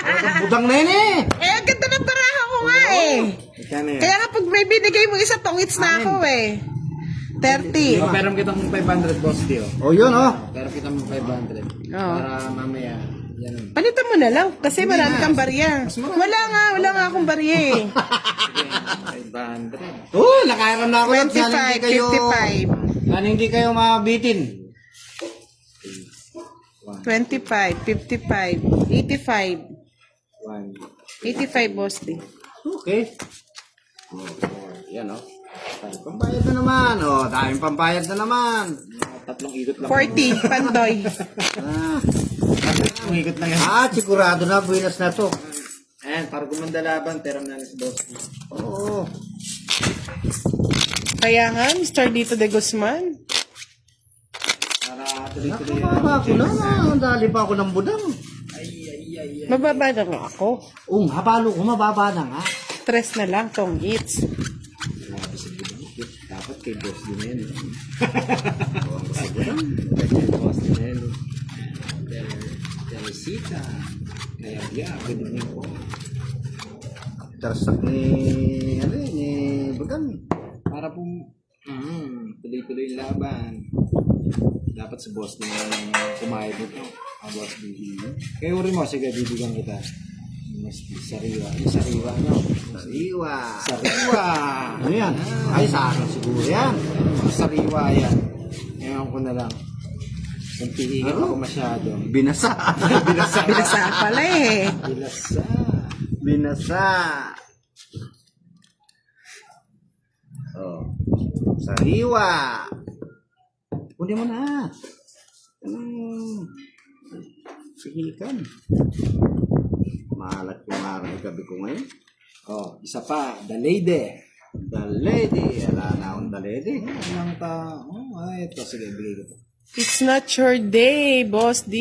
Talagang budang na yun eh. Eh, ang ganda ng baraha ko nga eh. Magkano yan? Kaya nga pag may binigay mo isa, tongits na ako eh. 30. Oh, pero kitang 500, Boss D. Oh, yun, oh. Pero kitang 500. Oo. Para mamaya, yan. Palitan mo na lang kasi marami kang barya. Wala nga akong barya eh. 500. Oh, nakairam na ako yan. Sana 25, hindi kayo, 55. sana hindi kayo mabitin. 25, 55, 85. 85, boss D. Okay. Yan, oh. Pambayad na naman, oh. Daming pambayad na naman. Tatlong ikot lang. 40, pandoy. Ah, Tatlong ikot lang yan. sigurado na, buwinas na to. Ayan, para gumanda laban, pero nalis Boss D. Oo. Kaya nga, Mr. Dito de Guzman. Para tuloy-tuloy Nakababa ko na. Ang dali pa ako ng budang. Mababa na nga ako. Habalo ko, mababa na nga. Stress na lang, tongits. dapat kay Boss D na yan. Kay Boss D na yan. Teresita. Kaya biya, good evening po. Tersak ni, ni budang. Para po, tuloy-tuloy yung laban. Dapat si Boss D na yung kumayad nito. Ang Boss D. Kaya uri mo, sige, bibigyan kita. Mas sariwa. Yung sariwa, no? Sariwa. Sariwa! Ano yan? Ay, sa akin siguro yan. Sariwa yan. Ngayon ko na lang. Kung pihigit ako masyado. Binasa. Binasa pala eh. Bilasa. Binasa. Oh. Sariwa. Kunin mo na. Sihikan. Mahalat yung araw ng gabi ko ngayon. Oh, isa pa. The lady. The lady. Wala na akong the lady. Anong ta? Oh, ay, ito. Sige, bigay ko to. It's not your day, boss D.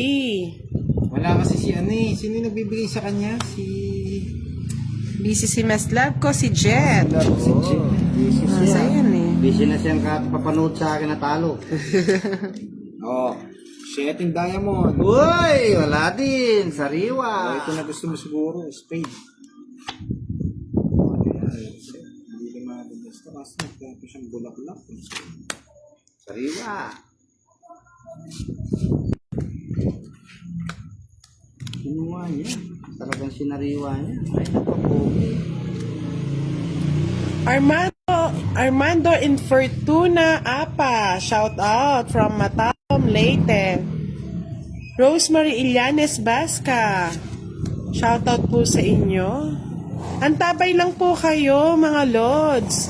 Wala kasi si ano eh. Sino yung nagbibigay sa kanya? Si... Busy si Meslab ko, si Jet. Si Jim. Busy Nasa siya. yan eh. Busy na siyang papanood sa akin na talo. Oh, Sheting Diamond. Uy! Wala din. Oh, Sariwa. ito na gusto mo siguro. Spade. Hindi naman gusto kasi nagkakato siyang bulak-bulak. Sariwa. Kinuha niya. Talagang sinariwa niya. Ay, napapogi. Armando Infortuna Apa. Shout out from Matam, Leyte. Rosemary Illanes Basca. Shout out po sa inyo. Antabay lang po kayo, mga lods.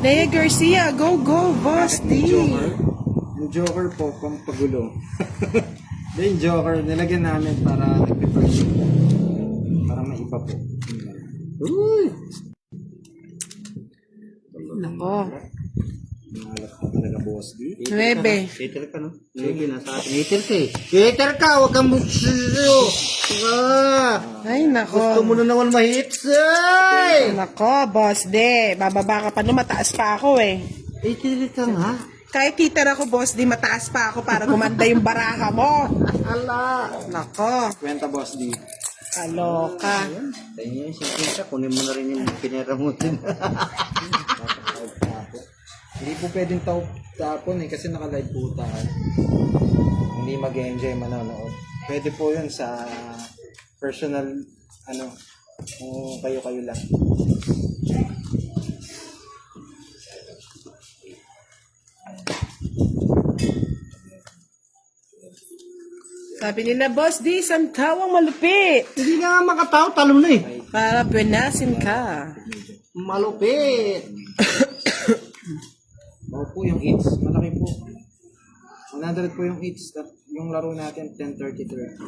Lea Garcia, go, boss D. Yung Joker po, pampagulo. Yung Joker, nilagyan namin para nag-prefer siya. Para maiba po. Uy! Nako. Malas pa talaga, Boss D. 9. Hater ka, no? Sige, nasa atin. Hater ka eh. Hater ka! Huwag kang musyo! Ay, Gusto nako. mo na naman ma-hits, ay! Nako, boss D. Bababa ka pa no, mataas pa ako eh. Hater ka nga. Kahit hitter ako, boss D, mataas pa ako para gumanda yung baraha mo. Ala! Nako, Kwenta, Boss D. kaloka. Tayo yung sinta, kunin mo na rin yung pinera mo din. Hindi po pwedeng tapon eh, kasi naka-live po tayo. Hindi mag-enjoy manonood. Pwede po yun sa personal, kung kayo-kayo lang. Sabi nila, boss D, isang tawang malupit. Hindi na nga makatao, talo na eh. Para buenasin ka. Malupit. Oo po yung hits, malaki po. 100 po yung hits, yung laro natin 1033.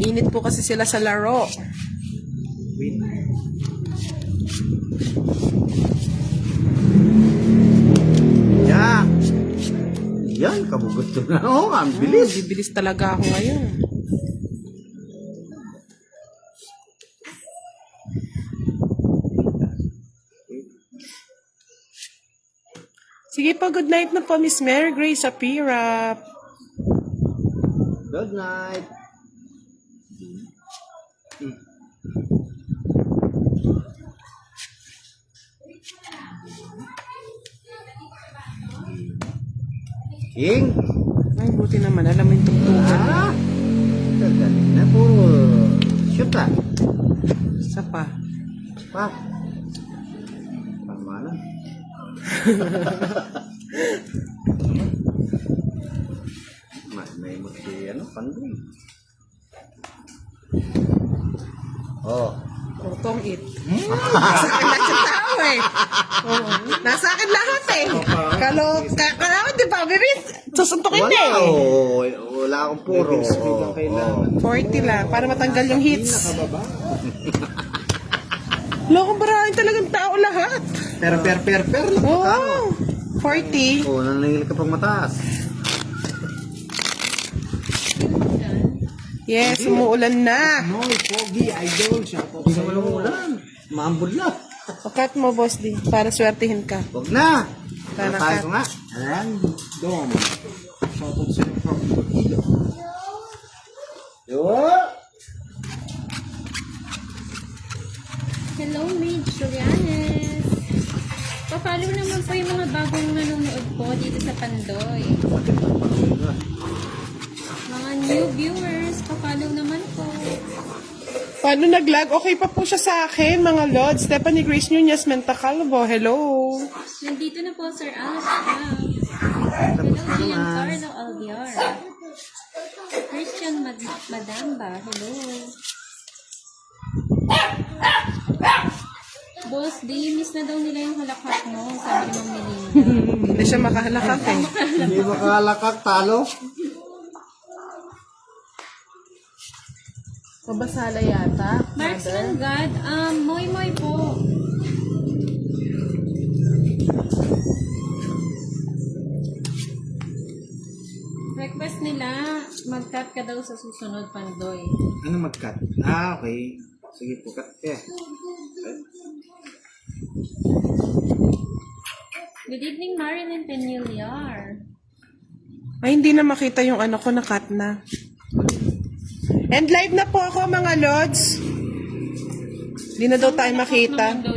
Init po kasi sila sa laro. Wait. Yeah. Yan, kabugot ko na. Oo, ang bilis. Bibilis talaga ako ngayon. Sige po, good night na po, Miss Mary Grace Apira. Good night. King? Ay, buti naman, alam mo yung tugtugan. Ah? Galing na, puro shoot ah. Isa pa. Pa. Tama lang. May mo si ano, Pandoy. Oh. Utong it. Nasa akin lahat yung tao eh. Oo. Nasa akin lahat eh. Kailangan di ba, bibis? Susuntukin na eh. Oh, wala akong puro. Speed ang kailangan. 40 lang, para matanggal yung hits. Nakababa. Lokong barahin talagang tao lahat. Per. Oo. 40. Oh, nanangil ka pang mataas. Yes, umuulan na. Noy, Pogi, Idol, shoutout Hindi sa'yo. naman umulan. Maambol na. Pakat mo, boss di, para swertihin ka. Huwag na. Sana Tayo ka. ko nga. Random. Shoutout sa'yo from Iloilo. Yo! Hello, Midge Julianes. Pa-follow naman po yung mga bagong nanonood po dito sa Pandoy. Mga new viewers, pa-follow naman po. Paano nag-lag? Okay pa po siya sa akin, mga Lord. Stephanie Grace Nunez, Menta Calvo. Hello. Nandito na po, Sir Alex. Hello, Giancarlo Alviar. Christian Madamba. Hello. Boss, miss na daw nila yung halakhak mo, sabi ni Ma'am Melinda. Hindi siya makahalakak eh. Hindi makalakak, talo. Mabasala yata. Marks ng God, moy po. Request nila, mag-cut ka daw sa susunod, Pandoy. Ano mag-cut? Ah, okay. Sige po, cut ka. Good evening, Marilyn Peniliar. Ay, hindi na makita yung ano ko, na-cut na. And live na po ako, mga Lods. Hindi na daw tayo makita. Naman daw